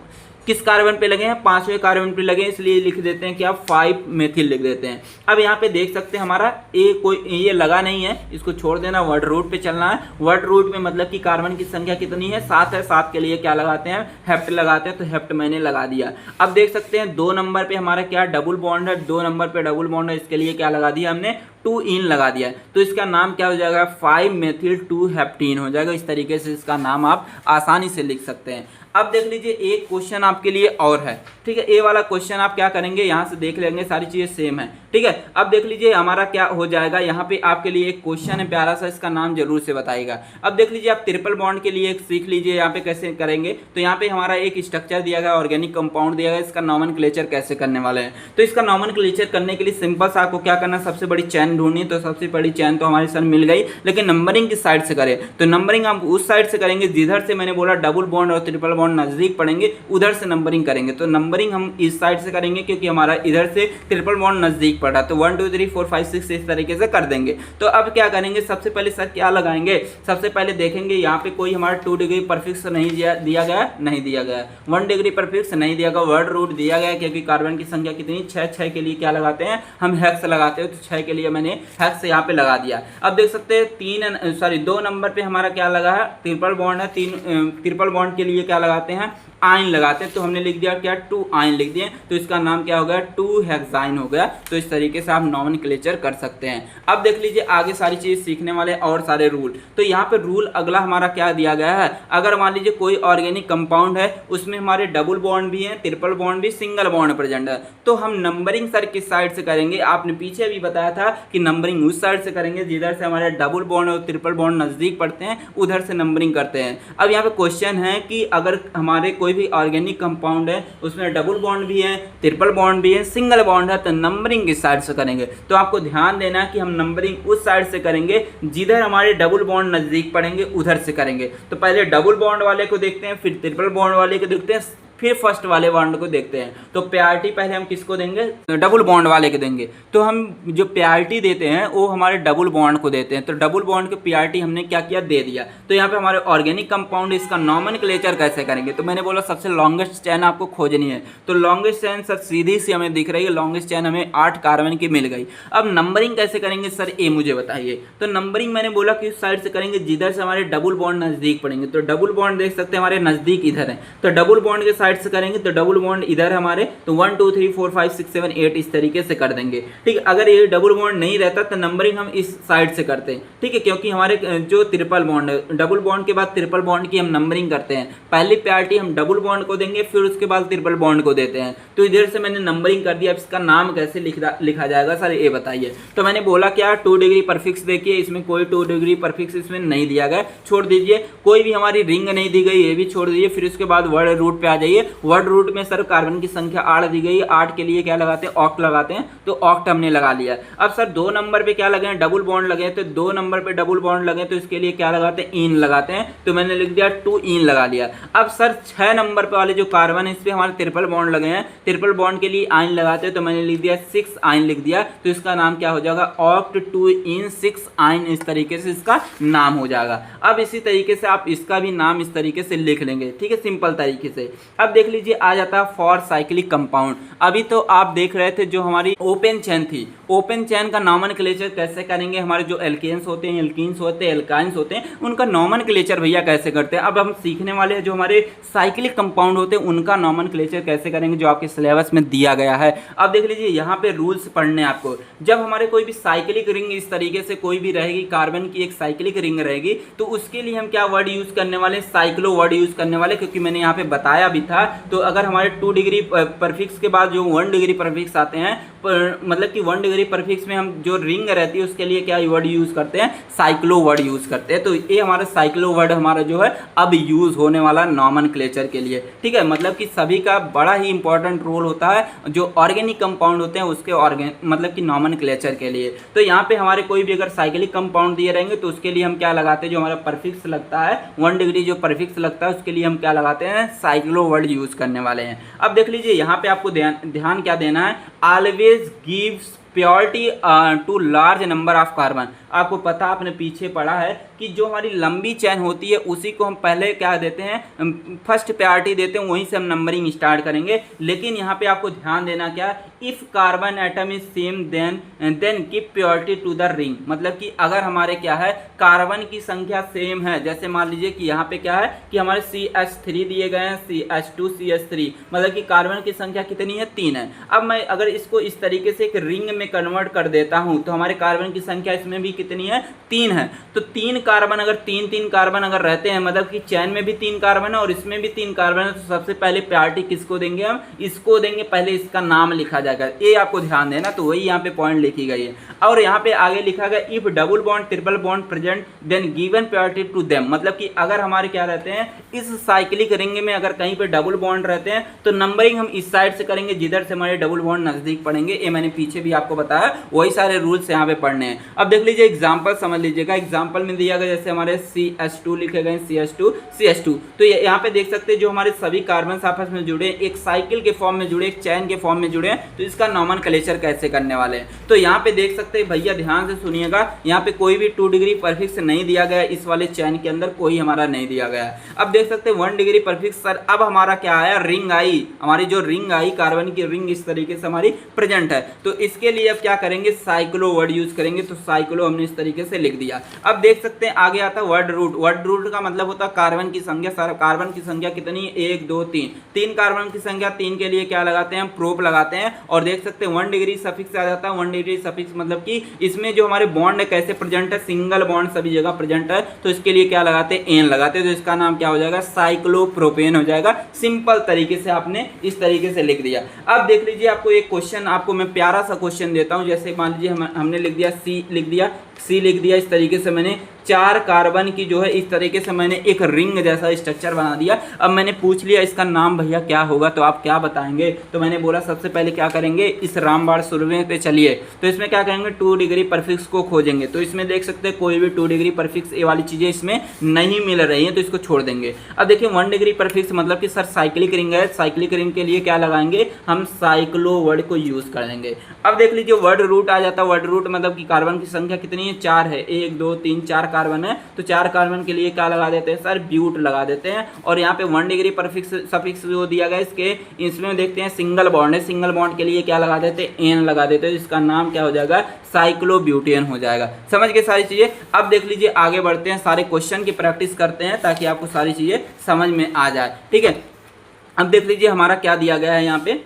किस कार्बन पे लगे हैं, 5वें कार्बन पे लगे हैं, इसलिए लिख देते हैं कि आप 5 मेथिल लिख देते हैं। अब यहाँ पे देख सकते हैं हमारा ये लगा नहीं है, इसको छोड़ देना, वर्ड रूट पे चलना है। वर्ड रूट में मतलब कि कार्बन की संख्या कितनी है, 7 है। 7 के लिए क्या लगाते हैं, हेप्ट लगाते हैं, तो हेप्ट मैंने लगा दिया। अब देख सकते हैं 2 नंबर पे हमारा क्या डबल बॉन्ड है, 2 नंबर पे डबल बॉन्ड है, इसके लिए क्या लगा दिया हमने, 2 इन लगा दिया। तो इसका नाम क्या हो जाएगा, 5 मेथिल 2 हेप्टीन हो जाएगा। इस तरीके से इसका नाम आप आसानी से लिख सकते हैं। अब देख लीजिए एक क्वेश्चन आपके लिए और है, ठीक है। ए वाला क्वेश्चन आप क्या करेंगे, यहाँ से देख लेंगे, सारी चीजें सेम है, ठीक है। अब देख लीजिए हमारा क्या हो जाएगा, यहाँ पे आपके लिए एक क्वेश्चन है प्यारा सा, इसका नाम जरूर से बताइएगा। अब देख लीजिए आप ट्रिपल बॉन्ड के लिए एक सीख लीजिए यहाँ पे कैसे करेंगे। तो यहाँ पे हमारा एक स्ट्रक्चर दिया गया, ऑर्गेनिक कंपाउंड दिया गया, इसका नॉमेनक्लेचर कैसे करने वाले हैं। तो इसका नॉमेनक्लेचर करने के लिए सिंपल सा आपको क्या करना है, सबसे बड़ी चैन ढूंढनी। तो सबसे बड़ी चैन तो हमारे साथ मिल गई, लेकिन नंबरिंग किस साइड से करें, तो नंबरिंग हम उस साइड से करेंगे जिधर से मैंने बोला डबल बॉन्ड और ट्रिपल बॉन्ड नजदीक पड़ेंगे, उधर से नंबरिंग करेंगे। तो नंबरिंग हम इस साइड से करेंगे क्योंकि हमारा इधर से ट्रिपल बॉन्ड नजदीक पड़ा, तो 1 2 3 4 5 6 इस तरीके से कर देंगे। तो अब क्या करेंगे, सबसे पहले सर क्या लगाएंगे, सबसे पहले देखेंगे यहाँ पे कोई हमारा 2 डिग्री परफिक्स नहीं दिया गया, नहीं दिया गया, 1 डिग्री परफिक्स नहीं दिया गया, वर्ड रूट दिया गया, क्योंकि कार्बन की संख्या कितनी 6, 6 के लिए क्या लगाते हैं हम हेक्स लगाते हैं, तो 6 के लिए मैंने हेक्स यहाँ पे लगा दिया। अब देख सकते हैं 2 नंबर पे हमारा क्या लगा है, ट्रिपल बॉन्ड है, ट्रिपल बॉन्ड के लिए क्या लगाते हैं, आयन लगाते हैं। तो हमने लिख दिया क्या, 2 आयन लिख दिए, तो इसका नाम क्या हो गया, 2 हेक्साइन हो गया। तो इस तरीके से आप नॉमेनक्लेचर कर सकते हैं। अब देख लीजिए आगे सारी चीज सीखने वाले और सारे रूल। तो यहाँ पे रूल अगला हमारा क्या दिया गया है, अगर मान लीजिए कोई ऑर्गेनिक कंपाउंड है, उसमें हमारे डबल बॉन्ड भी है, ट्रिपल बॉन्ड भी, सिंगल बॉन्ड प्रेजेंट है, तो हम नंबरिंग सर किस साइड से करेंगे, आपने पीछे भी बताया था कि नंबरिंग उस साइड से करेंगे जिधर से हमारे डबल बॉन्ड और ट्रिपल बॉन्ड नजदीक पड़ते हैं, उधर से नंबरिंग करते हैं। अब यहाँ पे क्वेश्चन है कि अगर हमारे कोई भी ऑर्गेनिक कंपाउंड है, उसमें डबल बॉन्ड भी है, ट्रिपल बॉन्ड भी है, सिंगल बॉन्ड है, तो नंबरिंग किस साइड से करेंगे। तो आपको ध्यान देना है कि हम नंबरिंग उस साइड से करेंगे जिधर हमारे डबल बॉन्ड नजदीक पड़ेंगे, उधर से करेंगे। तो पहले डबल बॉन्ड वाले को देखते हैं, फिर ट्रिपल बॉन्ड वाले को देखते हैं, फिर फर्स्ट वाले बॉन्ड को देखते हैं। तो प्रायोरिटी पहले हम किसको देंगे, डबल बॉन्ड वाले को देंगे। तो हम जो प्रायोरिटी देते हैं वो हमारे डबल बॉन्ड को देते हैं। तो डबल बॉन्ड की प्रायोरिटी हमने क्या किया, दे दिया। तो यहाँ पे हमारे ऑर्गेनिक कंपाउंड, इसका नॉमेनक्लेचर कैसे करेंगे, तो मैंने बोला सबसे लॉन्गेस्ट चैन आपको खोजनी है। तो लॉन्गेस्ट चैन सर सीधी सी हमें दिख रही है, लॉन्गेस्ट चैन हमें 8 कार्बन की मिल गई। अब नंबरिंग कैसे करेंगे सर, ये मुझे बताइए। तो नंबरिंग मैंने बोला कि उस साइड से करेंगे जिधर से हमारे डबल बॉन्ड नजदीक पड़ेंगे। तो डबल बॉन्ड देख सकते हैं हमारे नजदीक इधर है, तो डबल बॉन्ड के साइड से करेंगे, तो डबल बॉन्ड इधर हमारे, तो 1 2 3 4 5 6 7 8 इस तरीके से कर देंगे, ठीक है। अगर ये डबल बॉन्ड नहीं रहता तो नंबरिंग हम इस साइड से करते हैं, ठीक है, क्योंकि हमारे जो ट्रिपल बॉन्ड है, डबल बॉन्ड के बाद ट्रिपल बॉन्ड की हम नंबरिंग करते हैं। पहली प्रायोरिटी हम डबल बॉन्ड को देंगे, फिर उसके बाद ट्रिपल बॉन्ड को देते हैं। तो इधर से मैंने नंबरिंग कर दिया। अब इसका नाम कैसे लिखा जाएगा सर, ये बताइए। तो मैंने बोला क्या, 2 डिग्री परफिक्स देखिए, इसमें कोई 2 डिग्री परफिक्स इसमें नहीं दिया गया, छोड़ दीजिए। कोई भी हमारी रिंग नहीं दी गई, ये भी छोड़ दीजिए। फिर उसके बाद वर्ड रूट पे आ जाइए। वर्ड रूट में सर कार्बन की संख्या 8 दी गई, 8 के लिए क्या लगाते हैं, ऑक्ट लगाते हैं, तो ऑक्ट हमने लगा लिया। अब सर 2 नंबर पे क्या लगे हैं, डबल बॉन्ड लगे, तो 2 नंबर पे डबल बॉन्ड लगे, तो इसके लिए क्या लगाते हैं, इन लगाते हैं। तो मैंने लिख दिया 2 इन लगा लिया। अब सर 6 नंबर पे वाले जो कार्बन है, इस पे हमारे ट्रिपल बॉन्ड लगे हैं, ट्रिपल बॉन्ड के लिए आइन लगाते हैं, तो मैंने लिख दिया 6 आइन लिख दिया। तो इसका नाम क्या हो जाएगा, ऑक्ट 2 इन 6 आइन, इस तरीके से इसका नाम हो जाएगा। अब इसी तरीके से आप इसका भी नाम इस तरीके से लिख लेंगे, ठीक है, सिंपल तरीके से। अब देख लीजिए आ जाता है फॉर साइक्लिक कंपाउंड। अभी तो आप देख रहे थे जो हमारी ओपन चेन थी, ओपन चेन का नॉमेनक्लेचर कैसे करेंगे, हमारे जो एल्केन्स होते हैं, एल्कीन्स होते हैं, एल्काइंस होते हैं, उनका नॉमेनक्लेचर भैया कैसे करते हैं। अब हम सीखने वाले हैं जो हमारे साइक्लिक कंपाउंड होते हैं, उनका नॉमेनक्लेचर कैसे करेंगे, जो आपके सिलेबस में दिया गया है। अब देख लीजिए यहाँ पे रूल्स पढ़ने आपको। जब हमारे कोई भी साइक्लिक रिंग इस तरीके से कोई भी रहेगी, कार्बन की एक साइक्लिक रिंग रहेगी, तो उसके लिए हम क्या वर्ड यूज करने वाले, साइक्लो वर्ड यूज करने वाले, क्योंकि मैंने यहाँ पे बताया भी था था, तो अगर हमारे 2 डिग्री परफिक्स के बाद जो 1 डिग्री परफिक्स आते हैं, मतलब कि 1 डिग्री परफिक्स में हम जो रिंग रहती है उसके लिए क्या वर्ड यूज़ करते हैं, साइक्लो वर्ड यूज़ करते हैं। तो ये हमारा साइक्लो वर्ड हमारा जो है अब यूज़ होने वाला नॉमेनक्लेचर के लिए, ठीक है। मतलब कि सभी का बड़ा ही इंपॉर्टेंट रोल होता है जो ऑर्गेनिक कंपाउंड होते हैं उसके मतलब कि नॉमेनक्लेचर के लिए। तो यहाँ पे हमारे कोई भी अगर साइक्लिक कंपाउंड दिए रहेंगे तो उसके लिए हम क्या लगाते हैं, जो हमारा परफिक्स लगता है 1 डिग्री जो परफिक्स लगता है उसके लिए हम क्या लगाते हैं, साइक्लो वर्ड यूज़ करने वाले हैं। अब देख लीजिए यहाँ पे आपको ध्यान क्या देना है, always gives priority to large number of carbon. आपको पता, आपने पीछे पढ़ा है कि जो हमारी लंबी चैन होती है उसी को हम पहले क्या देते हैं, फर्स्ट प्रायोरिटी देते हैं, वहीं से हम नंबरिंग स्टार्ट करेंगे। लेकिन यहाँ पे आपको ध्यान देना क्या, if carbon atom is same then give priority to the ring. मतलब कि अगर हमारे क्या है, कार्बन की संख्या सेम है, जैसे मान लीजिए कि यहाँ पे क्या है कि हमारे CH3 दिए गए हैं, CH2 CH3, मतलब कि कार्बन की संख्या कितनी है, 3 है। अब मैं अगर इसको इस तरीके से एक रिंग में कन्वर्ट कर देता हूँ तो हमारे कार्बन की संख्या इसमें भी कितनी है, 3 है। तो 3 कार्बन अगर 3 कार्बन अगर रहते हैं, मतलब कि चैन में भी 3 कार्बन है और इसमें भी 3 कार्बन है, तो सबसे पहले प्रायोरिटी किसको देंगे, हम इसको देंगे, पहले इसका नाम लिखा जाएगा। ये आपको ध्यान देना, तो वही यहाँ पे पॉइंट लिखी गई है। और यहाँ पे आगे लिखा गया if double bond triple bond present then given priority to them. मतलब कि अगर हमारे क्या रहते हैं, इस साइक्लिक रिंग में अगर कहीं पे डबल बॉन्ड रहते हैं तो नंबरिंग हम इस साइड से करेंगे जिधर से हमारे डबल बॉन्ड नजदीक पड़ेंगे। ये मैंने पीछे भी आपको बताया, वही सारे रूल्स यहाँ पे पढ़ने हैं। अब देख लीजिए एग्जाम्पल समझ लीजिएगा। एग्जाम्पल में दिया गया जैसे हमारे CH2 लिखे गए, CH2 तो यहाँ पे देख सकते हैं जो हमारे सभी कार्बन आपस में जुड़े, एक साइकिल के फॉर्म में जुड़े, एक चैन के फॉर्म में जुड़े, तो इसका नॉमेनक्लेचर कैसे करने वाले हैं। तो यहाँ पे देख सकते हैं, भैया ध्यान से सुनिएगा, यहाँ पे कोई भी 2 डिग्री परफिक्स नहीं दिया गया, इस वाले चैन के अंदर कोई हमारा नहीं दिया गया। अब देख सकते हैं 1 डिग्री परफिक्स सर, अब हमारा क्या आया, रिंग आई, हमारी जो रिंग आई, कार्बन की रिंग इस तरीके से हमारी प्रेजेंट है। तो इसके लिए अब क्या करेंगे, साइक्लो वर्ड यूज करेंगे। तो साइक्लो हमने इस तरीके से लिख दिया। अब देख सकते हैं आगे आता है वर्ड रूट। वर्ड रूट का मतलब होता है कार्बन की संख्या। सारा कार्बन की संख्या कितनी है, 1 2 3, 3 कार्बन की संख्या, 3 के लिए क्या लगाते हैं, प्रोप लगाते हैं। और देख सकते हैं 1 डिग्री सफिक्स आ जाता है। 1 डिग्री सफिक्स मतलब कि इसमें जो हमारे बॉन्ड है कैसे प्रेजेंट है, सिंगल बॉन्ड सभी जगह प्रेजेंट है, तो इसके लिए क्या लगाते हैं, एन लगाते हैं। तो इसका नाम क्या हो जाएगा, साइक्लोप्रोपेन हो जाएगा। सिंपल तरीके से आपने इस तरीके से लिख दिया। अब देख लीजिए, आपको एक क्वेश्चन, आपको मैं प्यारा सा क्वेश्चन देता हूं। जैसे मान लीजिए हमने लिख दिया सी लिख दिया, इस तरीके से मैंने 4 कार्बन की जो है इस तरीके से मैंने एक रिंग जैसा स्ट्रक्चर बना दिया। अब मैंने पूछ लिया इसका नाम भैया क्या होगा, तो आप क्या बताएंगे। तो मैंने बोला सबसे पहले क्या करेंगे, इस रामबाण सुरवे पे चलिए, तो इसमें क्या करेंगे, 2 डिग्री परफिक्स को खोजेंगे। तो इसमें देख सकते हैं कोई भी 2 डिग्री परफिक्स ये वाली चीज़ें इसमें नहीं मिल रही हैं, तो इसको छोड़ देंगे। अब देखिए 1 डिग्री परफिक्स मतलब कि सर साइक्लिक रिंग है, साइक्लिक रिंग के लिए क्या लगाएंगे, हम साइक्लो वर्ड को यूज़ कर लेंगे। अब देख लीजिए वर्ड रूट आ जाता है। वर्ड रूट मतलब कि कार्बन की संख्या कितनी है, 4 है, 1 2 3 4 कार्बन है। तो 4 कार्बन के लिए क्या लगा देते हैं सर, ब्यूट लगा देते हैं। और यहाँ पे 1 डिग्री परफिक्स सफिक्स जो दिया गया इसमें देखते हैं सिंगल बॉन्ड है, सिंगल बॉन्ड के लिए क्या लगा देते हैं, एन लगा देते हैं। इसका नाम क्या हो जाएगा, साइक्लोब्यूटेन हो जाएगा। समझ गए सारी चीज़ें। अब देख लीजिए आगे बढ़ते हैं, सारे क्वेश्चन की प्रैक्टिस करते हैं ताकि आपको सारी चीज़ें समझ में आ जाए, ठीक है। अब देख लीजिए हमारा क्या दिया गया है, यहाँ पे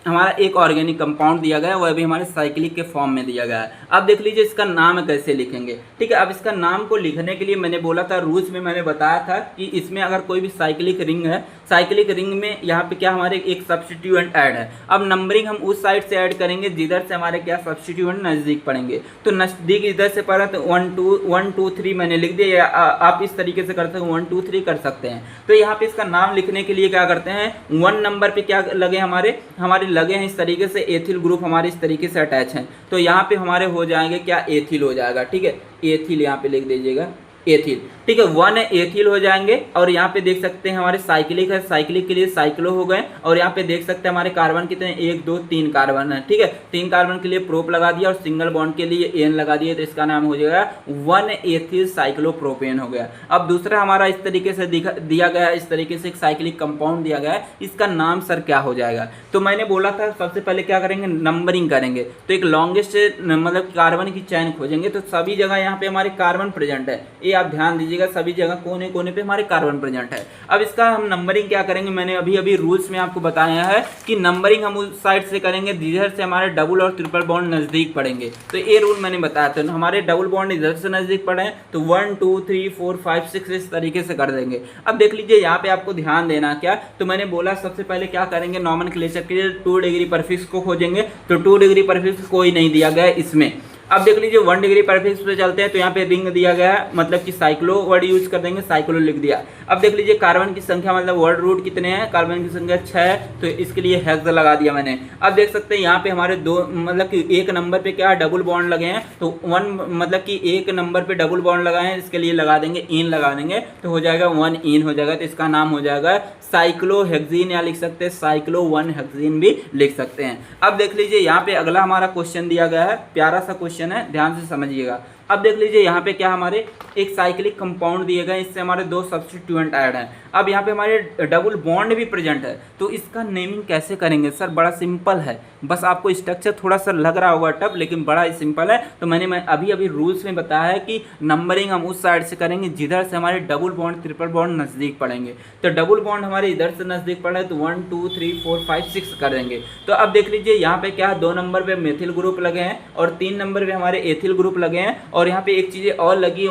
हमारा एक ऑर्गेनिक कंपाउंड दिया गया है, वह भी हमारे साइक्लिक के फॉर्म में दिया गया है। अब देख लीजिए इसका नाम कैसे लिखेंगे, ठीक है। अब इसका नाम को लिखने के लिए मैंने बोला था, रूल्स में मैंने बताया था कि इसमें अगर कोई भी साइक्लिक रिंग है, साइक्लिक रिंग में यहाँ पे क्या हमारे एक सब्स्टिट्यूएंट ऐड है। अब नंबरिंग हम उस साइड से ऐड करेंगे जिधर से हमारे क्या सब्स्टिट्यूएंट नज़दीक पड़ेंगे। तो नज़दीक इधर से पड़ा तो 1 2 3 मैंने लिख दिया, या आप इस तरीके से कर सकते हैं, 1 2 3 कर सकते हैं। तो यहाँ पे इसका नाम लिखने के लिए क्या करते हैं, 1 नंबर पे क्या लगे, हमारे लगे हैं इस तरीके से एथिल ग्रुप हमारे इस तरीके से अटैच हैं। तो यहाँ पे हमारे हो जाएंगे क्या, एथिल हो जाएगा, ठीक है। एथिल यहाँ पे लिख दीजिएगा, एथिल, ठीक है। 1 एथिल हो जाएंगे। और यहाँ पे देख सकते हैं हमारे साइक्लिक है, साइक्लिक के लिए साइक्लो हो गए। और यहाँ पे देख सकते हैं हमारे कार्बन कितने, 1 2 3 कार्बन है, ठीक है। 3 कार्बन के लिए प्रोप लगा दिया और सिंगल बॉन्ड के लिए एन लगा दिए, तो इसका नाम हो जाएगा 1 एथिल साइक्लोप्रोपेन हो गया। अब दूसरा हमारा इस तरीके से दिया गया, इस तरीके से एक साइक्लिक कंपाउंड दिया गया है, इसका नाम सर क्या हो जाएगा। तो मैंने बोला था सबसे पहले क्या करेंगे, नंबरिंग करेंगे। तो एक लॉन्गेस्ट मतलब कार्बन की चैन खोजेंगे, तो सभी जगह यहाँ पे हमारे कार्बन प्रेजेंट है, ये आप ध्यान दीजिएगा सभी जगह कोने कोने पे हमारे कार्बन प्रेजेंट है। अब इसका हम नंबरिंग क्या करेंगे, मैंने अभी अभी रूल्स में आपको बताया है कि नंबरिंग हम उस साइड से करेंगे जिधर से हमारे डबल और ट्रिपल बॉन्ड नजदीक पड़ेंगे। तो ये रूल मैंने बताया था, हमारे डबल बॉन्ड इधर से नजदीक पड़े तो 1 2 3 4 5 6 इस तरीके से कर देंगे। अब देख लीजिए यहाँ पे आपको ध्यान देना क्या, तो मैंने बोला सबसे पहले क्या करेंगे, नॉमेनक्लेचर के लिए 2 डिग्री परफिक्स को खोजेंगे। तो 2 डिग्री परफिक्स कोई नहीं दिया गया इसमें। अब देख लीजिए 1 डिग्री परफिक्स पे चलते हैं, तो यहाँ पे रिंग दिया गया है, मतलब कि साइक्लो वर्ड यूज कर देंगे, साइक्लो लिख दिया। अब देख लीजिए कार्बन की संख्या मतलब वर्ड रूट कितने हैं, कार्बन की संख्या 6 है, तो इसके लिए हेक्स लगा दिया मैंने। अब देख सकते हैं यहाँ पे हमारे दो मतलब कि एक नंबर पे क्या डबल बॉन्ड लगे हैं, तो 1 मतलब कि एक नंबर पे डबल बॉन्ड लगाए हैं, इसके लिए लगा देंगे इन लगा देंगे, तो हो जाएगा 1 इन हो जाएगा। तो इसका नाम हो जाएगा साइक्लोहेक्सीन, या लिख सकते हैं साइक्लो 1 हेक्सीन भी लिख सकते हैं। अब देख लीजिए यहाँ पे अगला हमारा क्वेश्चन दिया गया है, प्यारा सा क्वेश्चन है, ध्यान से समझिएगा। अब देख लीजिए यहाँ पे क्या हमारे एक साइक्लिक कंपाउंड दिए गए, इससे हमारे 2 सब्स्टिट्यूएंट ऐड हैं। अब यहाँ पे हमारे डबल बॉन्ड भी प्रेजेंट है, तो इसका नेमिंग कैसे करेंगे सर, बड़ा सिंपल है, बस आपको स्ट्रक्चर थोड़ा सा लग रहा होगा टफ, लेकिन बड़ा ही सिंपल है। तो मैं अभी अभी रूल्स में बताया है कि नंबरिंग हम उस साइड से करेंगे जिधर से हमारे डबल बॉन्ड ट्रिपल बॉन्ड नजदीक पड़ेंगे। तो डबल बॉन्ड हमारे इधर से नजदीक पड़ा है, तो 1 2 3 4 5 6 करेंगे। तो अब देख लीजिए यहाँ पे क्या 2 नंबर पे मेथिल ग्रुप लगे हैं और 3 नंबर पे हमारे एथिल ग्रुप लगे हैं, और यहाँ पे एक चीजें और लगी,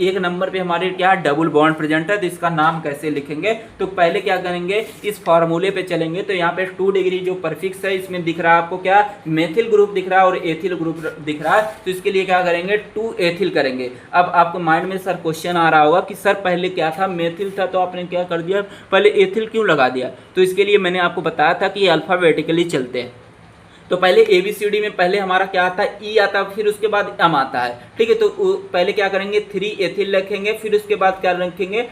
1 नंबर पे हमारे क्या डबल बॉन्ड प्रेजेंट है। तो इसका नाम कैसे लिखेंगे, तो पहले क्या करेंगे, इस फार्मूले पे चलेंगे। तो यहाँ पे 2 डिग्री जो परफिक्स है, इसमें दिख रहा है आपको क्या, मेथिल ग्रुप दिख रहा है और एथिल ग्रुप दिख रहा है, तो इसके लिए क्या करेंगे 2 एथिल करेंगे। अब आपको माइंड में सर क्वेश्चन आ रहा होगा कि सर पहले क्या था, मेथिल था, तो आपने क्या कर दिया, पहले एथिल क्यों लगा दिया। तो इसके लिए मैंने आपको बताया था कि अल्फाबेटिकली चलते हैं। तो पहले ABCD में पहले हमारा क्या आता है, ई आता है, फिर उसके बाद एम आता है, ठीक है। तो पहले क्या करेंगे 3 एथिल रखेंगे, फिर उसके बाद क्या रखेंगे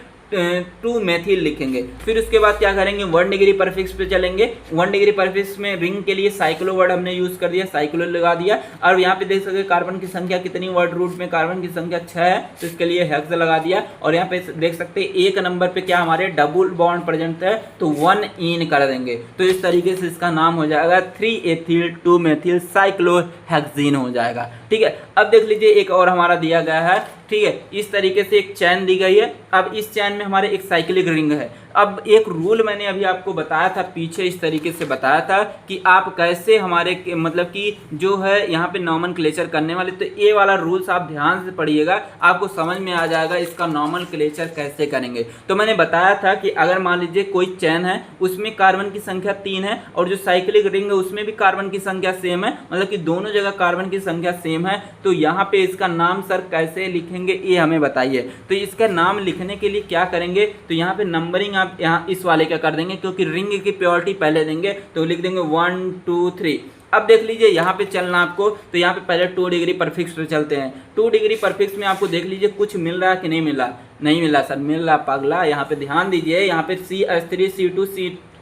2 मेथिल लिखेंगे, फिर उसके बाद क्या करेंगे 1 डिग्री परफिक्स पे चलेंगे। 1 डिग्री परफिक्स में रिंग के लिए साइक्लो वर्ड हमने यूज कर दिया, साइक्लो लगा दिया। और यहाँ पे देख सकते कार्बन की संख्या कितनी, वर्ड रूट में कार्बन की संख्या 6 है, तो इसके लिए हेक्स लगा दिया। और यहाँ पे देख सकते हैं एक नंबर पे क्या हमारे डबल बॉन्ड प्रेजेंट है, तो 1 इन कर देंगे। तो इस तरीके से इसका नाम हो जाएगा 3 एथिल 2 मेथिल साइक्लोहेक्सीन हो जाएगा, ठीक है। अब देख लीजिए एक और हमारा दिया गया है, ठीक है, इस तरीके से एक चैन दी गई है। अब इस चैन में हमारे एक साइक्लिक रिंग है। अब एक रूल मैंने अभी आपको बताया था पीछे, इस तरीके से बताया था कि आप कैसे हमारे मतलब कि जो है यहाँ पे नॉमेनक्लेचर करने वाले, तो ये वाला रूल्स आप ध्यान से पढ़िएगा, आपको समझ में आ जाएगा इसका नॉमेनक्लेचर कैसे करेंगे। तो मैंने बताया था कि अगर मान लीजिए कोई चैन है, उसमें कार्बन की संख्या 3 है, और जो साइक्लिक रिंग है उसमें भी कार्बन की संख्या सेम है, मतलब कि दोनों जगह कार्बन की संख्या सेम है, तो यहाँ पे इसका नाम सर कैसे लिखेंगे ये हमें बताइए। तो इसका नाम लिखने के लिए क्या करेंगे, तो यहाँ पे नंबरिंग आप यहाँ इस वाले का कर देंगे, क्योंकि रिंग की प्योरिटी पहले देंगे, तो लिख देंगे 1 2 3। अब देख लीजिए यहाँ पे चलना आपको, तो यहाँ पे पहले 2 डिग्री परफिक्स पे चलते हैं। 2 डिग्री परफिक्स में आपको देख लीजिए कुछ मिल रहा है कि नहीं मिला, नहीं मिला सर, मिल रहा पागला। यहाँ पे ध्यान दीजिए, यहाँ पे CH3 C2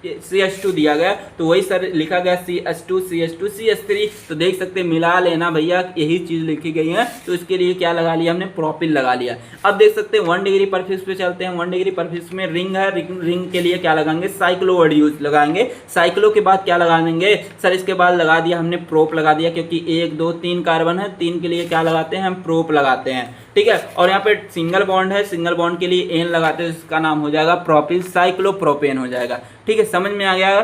CH2 दिया गया, तो वही सर लिखा गया CH2 CH2 CH3, तो देख सकते हैं मिला लेना भैया, यही चीज लिखी गई है। तो इसके लिए क्या लगा लिया हमने, प्रोपिल लगा लिया। अब देख सकते हैं 1 डिग्री परफिक्स पे चलते हैं। 1 डिग्री परफिक्स में रिंग है, रिंग के लिए क्या लगाएंगे, साइक्लो वर्ड यूज लगाएंगे। साइक्लो के बाद क्या लगा देंगे सर, इसके बाद लगा दिया हमने प्रोप लगा दिया, क्योंकि 1 2 3 कार्बन है, 3 के लिए क्या लगाते हैं हम, प्रोप लगाते हैं, ठीक है। और यहाँ पे सिंगल बॉन्ड है, सिंगल बॉन्ड के लिए एन लगाते हैं, इसका नाम हो जाएगा प्रोपिल साइक्लोप्रोपेन हो जाएगा, ठीक है। समझ में आ गया।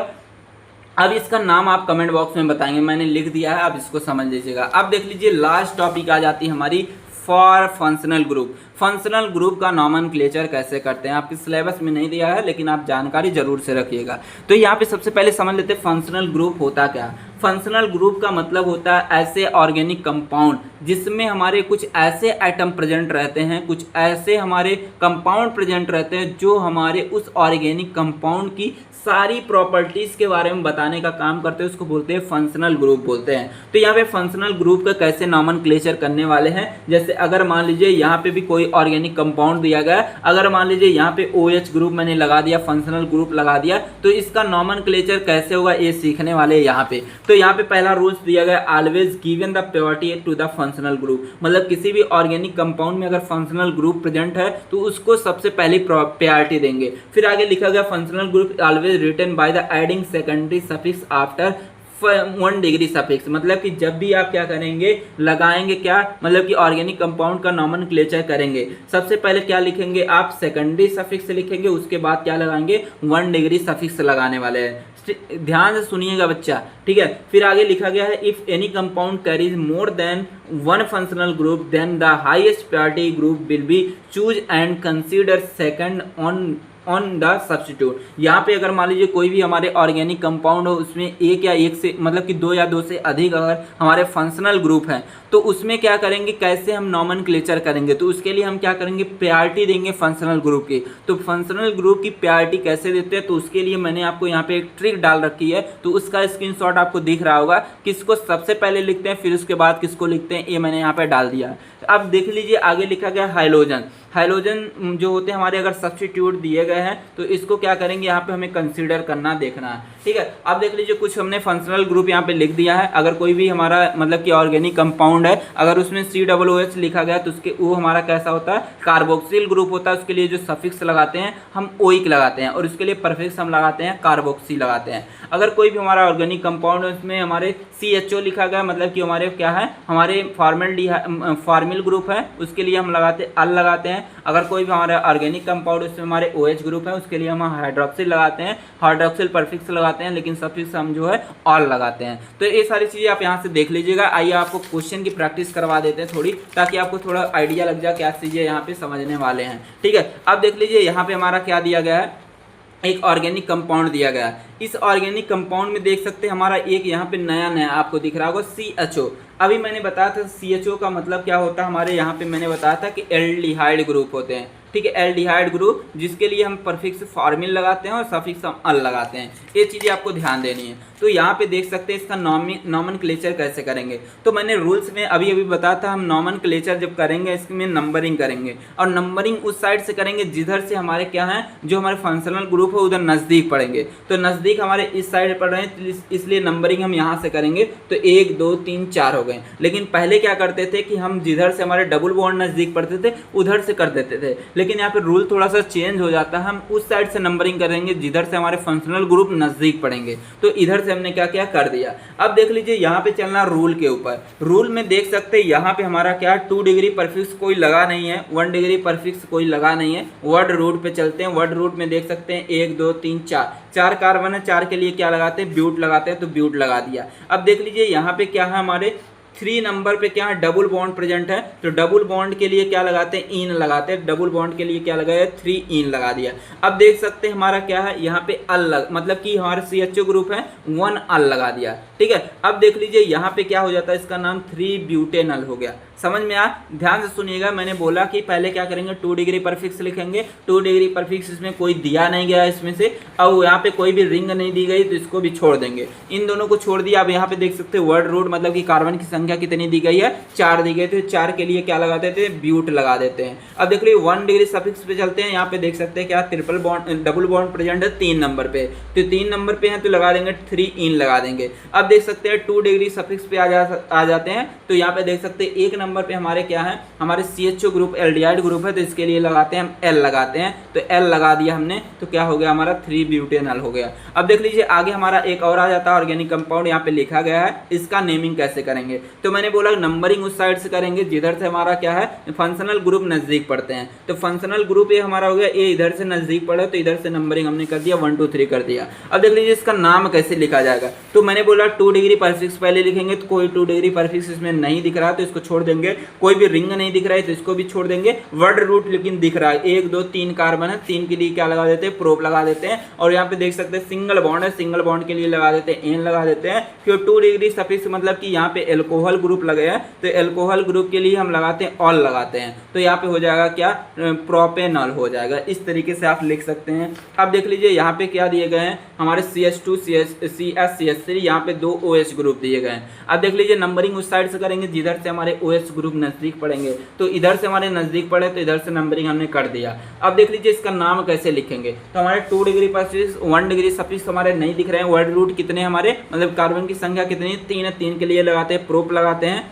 अब इसका नाम आप कमेंट बॉक्स में बताएंगे, मैंने लिख दिया है, आप इसको समझ लीजिएगा। अब देख लीजिए लास्ट टॉपिक आ जाती है हमारी for functional group. Functional group का नॉमेनक्लेचर कैसे करते हैं, आपके सिलेबस में नहीं दिया है, लेकिन आप जानकारी जरूर से रखिएगा। तो यहाँ पे सबसे पहले समझ लेते हैं फंक्शनल ग्रुप होता क्या। फंक्शनल ग्रुप का मतलब होता है ऐसे ऑर्गेनिक कंपाउंड जिसमें हमारे कुछ ऐसे आइटम प्रेजेंट रहते हैं, कुछ ऐसे हमारे कंपाउंड प्रेजेंट रहते हैं जो हमारे उस ऑर्गेनिक कंपाउंड की सारी प्रॉपर्टीज के बारे में बताने का काम करते हैं, उसको बोलते हैं फंक्शनल ग्रुप बोलते हैं। तो यहाँ पे फंक्शनल ग्रुप का कैसे नॉमेनक्लेचर करने वाले हैं, जैसे अगर मान लीजिए यहाँ पे भी कोई ऑर्गेनिक कंपाउंड दिया गया, अगर मान लीजिए यहाँ पे OH ग्रुप मैंने लगा दिया, फंक्शनल ग्रुप लगा दिया, तो इसका नॉमेनक्लेचर कैसे होगा ये सीखने वाले यहाँ पे। तो यहाँ पे पहला रूल्स दिया गया, always given the priority to the functional group, मतलब किसी भी ऑर्गेनिक कंपाउंड में अगर फंक्शनल ग्रुप प्रेजेंट है तो उसको सबसे पहली प्रायोरिटी देंगे। फिर आगे लिखा गया functional group always written by the adding secondary suffix after 1 degree suffix, मतलब कि जब भी आप क्या करेंगे, लगाएंगे क्या, मतलब कि ऑर्गेनिक कंपाउंड का नॉमेनक्लेचर करेंगे, सबसे पहले क्या लिखेंगे आप, सेकेंडरी सफिक्स लिखेंगे, उसके बाद क्या लगाएंगे, 1 डिग्री सफिक्स लगाने वाले हैं। ध्यान से सुनिएगा बच्चा, ठीक है। फिर आगे लिखा गया है, if any compound carries more than 1 functional group then the highest priority group will be choose and consider second on the substitute. यहाँ पे अगर मान लीजिए कोई भी हमारे ऑर्गेनिक कंपाउंड हो, उसमें एक या एक से मतलब कि 2 या 2 से अधिक अगर हमारे फंक्शनल ग्रुप हैं, तो उसमें क्या करेंगे, कैसे हम नॉमेनक्लेचर करेंगे, तो उसके लिए हम क्या करेंगे, प्रायोरिटी देंगे फंक्शनल ग्रुप की। तो फंक्शनल ग्रुप की प्रायोरिटी कैसे देते हैं, तो उसके लिए मैंने आपको यहाँ पे एक ट्रिक डाल रखी है, तो उसका स्क्रीनशॉट आपको दिख रहा होगा, किसको सबसे पहले लिखते हैं फिर उसके बाद किसको लिखते हैं, ये मैंने यहाँ पे डाल दिया है। अब देख लीजिए आगे लिखा गया हाइड्रोजन। हाइड्रोजन जो होते हैं हमारे, अगर सब्स्टिट्यूट दिए गए हैं तो इसको क्या करेंगे, यहाँ पे हमें कंसीडर करना, देखना है, ठीक है। अब देख लीजिए कुछ हमने फंक्शनल ग्रुप यहाँ पे लिख दिया है। अगर कोई भी हमारा मतलब कि ऑर्गेनिक कंपाउंड है, अगर उसमें COOH लिखा गया तो उसके वो हमारा कैसा होता है, कार्बोक्सिल ग्रुप होता है। उसके लिए जो सफिक्स लगाते हैं हम ओइक लगाते हैं, और उसके लिए परफिक्स हम लगाते हैं कार्बोक्सी लगाते हैं। अगर कोई भी हमारा ऑर्गेनिक कंपाउंड है उसमें हमारे CHO लिखा गया, मतलब कि हमारे क्या है, हमारे फॉर्मिल ग्रुप है, उसके लिए हम लगाते अल लगाते हैं। अगर कोई भी हमारा ऑर्गेनिक कंपाउंड उसमें हमारे OH ग्रुप है, उसके लिए हम हाइड्रोक्सिल लगाते हैं, हाइड्रोक्सिल परफिक्स लगाते हैं, लेकिन सफिक्स हम जो है ऑल लगाते हैं। तो ये सारी चीज़ें आप यहाँ से देख लीजिएगा। आइए आपको क्वेश्चन की प्रैक्टिस करवा देते हैं थोड़ी, ताकि आपको थोड़ा आइडिया लग जाए क्या चीज़ें यहाँ पे समझने वाले हैं, ठीक है। अब देख लीजिए यहाँ पे हमारा क्या दिया गया है, एक ऑर्गेनिक कंपाउंड दिया गया है। इस ऑर्गेनिक कंपाउंड में देख सकते हैं हमारा एक यहाँ पे नया आपको दिख रहा होगा CHO। अभी मैंने बताया था CHO का मतलब क्या होता है, हमारे यहाँ पे मैंने बताया था कि एल्डिहाइड ग्रुप होते हैं, ठीक है, एल्डिहाइड ग्रुप, जिसके लिए हम परफिक्स फॉर्मिल लगाते हैं और सफिक्स हम अल लगाते हैं। ये चीज़ें आपको ध्यान देनी है। तो यहाँ पे देख सकते हैं इसका नॉमेनक्लेचर कैसे करेंगे। तो मैंने रूल्स में अभी बताया था, हम नॉमेनक्लेचर जब करेंगे इसमें नंबरिंग करेंगे, और नंबरिंग उस साइड से करेंगे जिधर से हमारे क्या है, जो हमारे फंक्शनल ग्रुप है उधर नज़दीक पड़ेंगे। तो नज़दीक हमारे इस साइड पड़ रहे हैं, इसलिए नंबरिंग हम यहाँ से करेंगे। तो 1 2 3 4 हो गए। लेकिन पहले क्या करते थे कि हम जिधर से हमारे डबल बॉन्ड नज़दीक पड़ते थे उधर से कर देते थे, लेकिन यहाँ पे रूल थोड़ा सा चेंज हो जाता है। हम उस साइड से नंबरिंग करेंगे जिधर से हमारे फंक्शनल ग्रुप नज़दीक पड़ेंगे। तो इधर से हमने क्या क्या कर दिया। अब देख लीजिए यहाँ पे चलना रूल के ऊपर। रूल में देख सकते हैं यहाँ पे हमारा क्या 2 डिग्री परफिक्स कोई लगा नहीं है, 1 डिग्री परफिक्स कोई लगा नहीं है। वर्ड रूट पे चलते हैं। वर्ड रूट में देख सकते हैं 1 2 3 4 कार्बन है, 4 के लिए क्या लगाते हैं, ब्यूट लगाते हैं, तो ब्यूट लगा दिया। अब देख लीजिए यहाँ पे क्या है, हमारे 3 नंबर पे क्या है, डबल बॉन्ड प्रेजेंट है, तो डबल बॉन्ड के लिए क्या लगाते हैं, इन लगाते हैं। डबल बॉन्ड के लिए क्या लगाया, 3 इन लगा दिया। अब देख सकते हैं हमारा क्या है, यहाँ पे अल मतलब कि हमारा CHO ग्रुप है, 1 अल लगा दिया, ठीक है। अब देख लीजिए यहाँ पे क्या हो जाता है, इसका नाम 3 ब्यूटेनल हो गया। समझ में आ, ध्यान से सुनिएगा। मैंने बोला कि पहले क्या करेंगे, 2 डिग्री परफिक्स लिखेंगे। 2 डिग्री परफिक्स इसमें कोई दिया नहीं गया इसमें से, अब यहाँ पे कोई भी रिंग नहीं दी गई, तो इसको भी छोड़ देंगे। इन दोनों को छोड़ दिया। अब यहाँ पे देख सकते हैं वर्ड रूट मतलब कि कार्बन की संख्या कितनी दी गई है, 4 दी गई। तो 4 के लिए क्या लगा देते हैं, ब्यूट लगा देते हैं। अब देख लीजिए 1 डिग्री सफिक्स पे चलते हैं। यहाँ पे देख सकते हैं क्या triple bond double bond present है 3 नंबर पे, तो 3 नंबर पे है तो लगा देंगे 3 इन लगा देंगे। अब देख सकते हैं 2 डिग्री सफिक्स पे आ जाते हैं, तो यहाँ पे देख सकते हैं 1 नंबर पे हमारे क्या है, हमारे CHO ग्रुप एल्डिहाइड ग्रुप है, तो इसके लिए लगाते हैं हम L लगाते हैं। तो L लगा दिया हमने, तो क्या हो गया हमारा 3 ब्यूटेनल हो गया। अब देख लीजिए आगे हमारा एक और आ जाता है ऑर्गेनिक कंपाउंड, यहाँ पे लिखा गया है। इसका नेमिंग कैसे करेंगे, तो मैंने बोला नंबरिंग उस साइड से करेंगे जिधर से हमारा क्या है, फंक्शनल ग्रुप नजदीक पड़ते हैं। तो फंक्शनल ग्रुप ये हमारा हो गया, ये इधर से नजदीक पड़े, तो इधर से नंबरिंग हमने कर दिया 1 2 3 कर दिया। अब देख लीजिए इसका नाम कैसे लिखा जाएगा, तो मैंने बोला 2 डिग्री परफिक्स पहले लिखेंगे, तो कोई 2 डिग्री परफिक्स इसमें नहीं दिख रहा तो इसको छोड़ देंगे। कोई भी रिंग नहीं दिख रहा है तो इसको भी छोड़ देंगे। वर्ड रूट लेकिन दिख रहा है, 1 2 3 कार्बन है, 3 के लिए क्या लगा देते हैं, प्रोप लगा देते हैं। और यहाँ पे देख सकते हैं सिंगल बॉन्ड है, सिंगल बॉन्ड के लिए लगा देते हैं एन लगा देते हैं। फिर 2 डिग्री सफिक्स मतलब कि यहाँ पे एल्कोहल ग्रुप लगे हैं, तो एल्कोहल ग्रुप के लिए हम लगाते हैं ऑल लगाते हैं, तो यहाँ पे हो जाएगा क्या, प्रोपेनॉल हो जाएगा। इस तरीके से आप लिख सकते हैं। अब देख लीजिए यहाँ पे क्या दिए गए हैं, हमारे CH2 CH3 यहाँ पे 2 OH ग्रुप दिए गए हैं। अब देख लीजिए नंबरिंग उस साइड से करेंगे जिधर से हमारे OH ग्रुप नजदीक पड़ेंगे, तो इधर से हमारे नजदीक पड़े तो इधर से नंबरिंग हमने कर दिया। अब देख लीजिए इसका नाम कैसे लिखेंगे, तो हमारे 2 डिग्री परफिक्स 1 डिग्री सफिक्स हमारे नहीं दिख रहे हैं। वर्ड रूट कितने हमारे मतलब कार्बन की संख्या कितनी, 3 है, 3 के लिए लगाते हैं प्रोप लगाते हैं।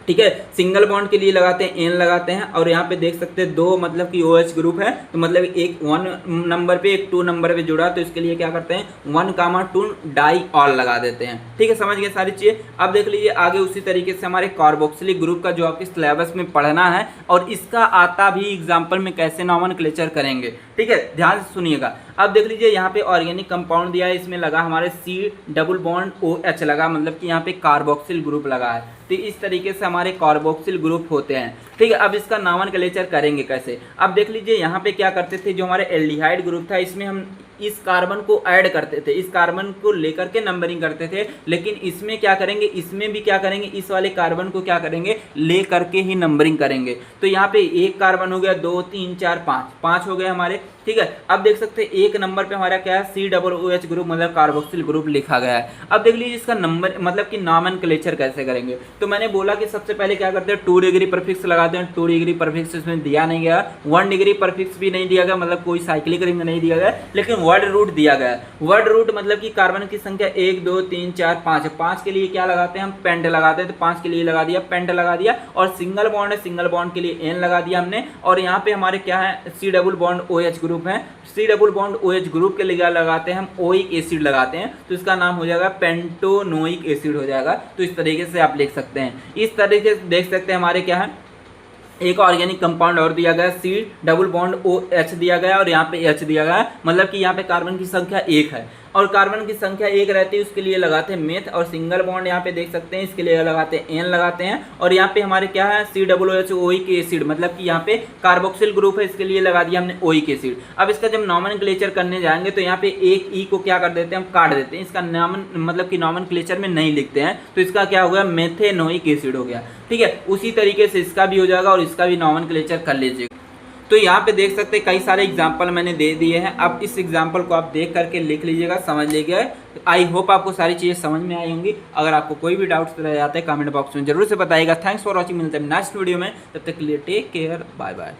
ठीक है। सिंगल बॉन्ड के लिए लगाते हैं एन लगाते हैं, और यहाँ पे देख सकते हैं दो मतलब कि OH ग्रुप है, तो मतलब एक 1 नंबर पे एक 2 नंबर पे जुड़ा, तो इसके लिए क्या करते हैं 1,2 डाई ऑल लगा देते हैं। ठीक है, समझ गए सारी चीजें। अब देख लीजिए आगे उसी तरीके से हमारे कार्बोक्सिलिक ग्रुप का जो आपके सिलेबस में पढ़ना है, और इसका आता भी एग्जाम्पल में कैसे नॉमेनक्लेचर करेंगे। ठीक है, ध्यान से सुनिएगा। अब देख लीजिए यहाँ पे ऑर्गेनिक कंपाउंड दिया है, इसमें लगा हमारे C⋅OH लगा, मतलब कि यहाँ पे कार्बोक्सिल ग्रुप लगा है। तो इस तरीके से हमारे कार्बोक्सिल ग्रुप होते हैं। ठीक है, अब इसका नॉमेनक्लेचर करेंगे कैसे। अब देख लीजिए यहाँ पे क्या करते थे, जो हमारे एल्डिहाइड ग्रुप था इसमें हम इस कार्बन को ऐड करते थे, इस कार्बन को लेकर के नंबरिंग करते थे, लेकिन इसमें क्या करेंगे, इसमें भी क्या करेंगे, इस वाले कार्बन को क्या करेंगे ले करके ही नंबरिंग करेंगे। तो यहाँ पे एक कार्बन हो गया, 2 3 4 5 हो गए हमारे। ठीक है, अब देख सकते हैं एक नंबर पे हमारा क्या है C⋅OH ग्रुप मतलब कार्बोक्सिल ग्रुप लिखा गया है। अब देख लीजिए इसका नंबर मतलब कि नॉमेनक्लेचर कैसे करेंगे। तो मैंने बोला कि सबसे पहले क्या करते हैं 2 डिग्री प्रीफिक्स लगाते हैं। 2 डिग्री प्रीफिक्स इसमें दिया नहीं गया, 1 डिग्री प्रीफिक्स भी नहीं दिया गया, मतलब कोई साइक्लिक रिंग नहीं दिया गया, लेकिन वर्ड रूट दिया गया है। वर्ड रूट मतलब कि कार्बन की संख्या 1 2 3 4 5 है, 5 के लिए क्या लगाते हैं हम पेंट लगाते हैं, तो 5 के लिए लगा दिया पेंट लगा दिया। और सिंगल बॉन्ड है, सिंगल बॉन्ड के लिए एन लगा दिया हमने। और यहाँ पे हमारे क्या है C⋅OH ग्रुप है, C⋅OH ग्रुप के लिए लगाते हैं हम ओइक एसिड लगाते हैं, तो इसका नाम हो जाएगा पेंटोनोइक एसिड हो जाएगा। तो इस तरीके से आप लिख सकते हैं। इस तरीके से देख सकते हैं हमारे क्या है एक ऑर्गेनिक कंपाउंड और दिया गया C⋅OH दिया गया, और यहाँ पे H दिया गया, मतलब कि यहाँ पे कार्बन की संख्या 1 है, और कार्बन की संख्या 1 रहती है उसके लिए लगाते हैं मेथ। और सिंगल बॉन्ड यहाँ पे देख सकते हैं इसके लिए लगाते हैं एन लगाते हैं। और यहाँ पे हमारे क्या है C⋅OH ओइक एसिड, मतलब कि यहाँ पे कार्बोक्सिल ग्रुप है, इसके लिए लगा दिया हमने ओइक एसिड। अब इसका जब नॉमेनक्लेचर करने जाएंगे तो यहाँ पे एक ई को क्या कर देते हैं हम काट देते हैं, इसका नाम मतलब कि नॉमेनक्लेचर में नहीं लिखते हैं, तो इसका क्या हो गया मेथेनोइक एसिड हो गया। ठीक है, उसी तरीके से इसका भी हो जाएगा, और इसका भी नॉमेनक्लेचर कर लीजिएगा। तो यहाँ पे देख सकते हैं कई सारे एग्जाम्पल मैंने दे दिए हैं। अब इस एग्जाम्पल को आप देख करके लिख लीजिएगा, समझ लीजिएगा। आई होप आपको सारी चीज़ें समझ में आई होंगी। अगर आपको कोई भी डाउट्स रह जाते हैं कमेंट बॉक्स में जरूर से बताइएगा। थैंक्स फॉर वॉचिंग, मिलते हैं नेक्स्ट वीडियो में, तब तक के लिए टेक केयर, बाय बाय।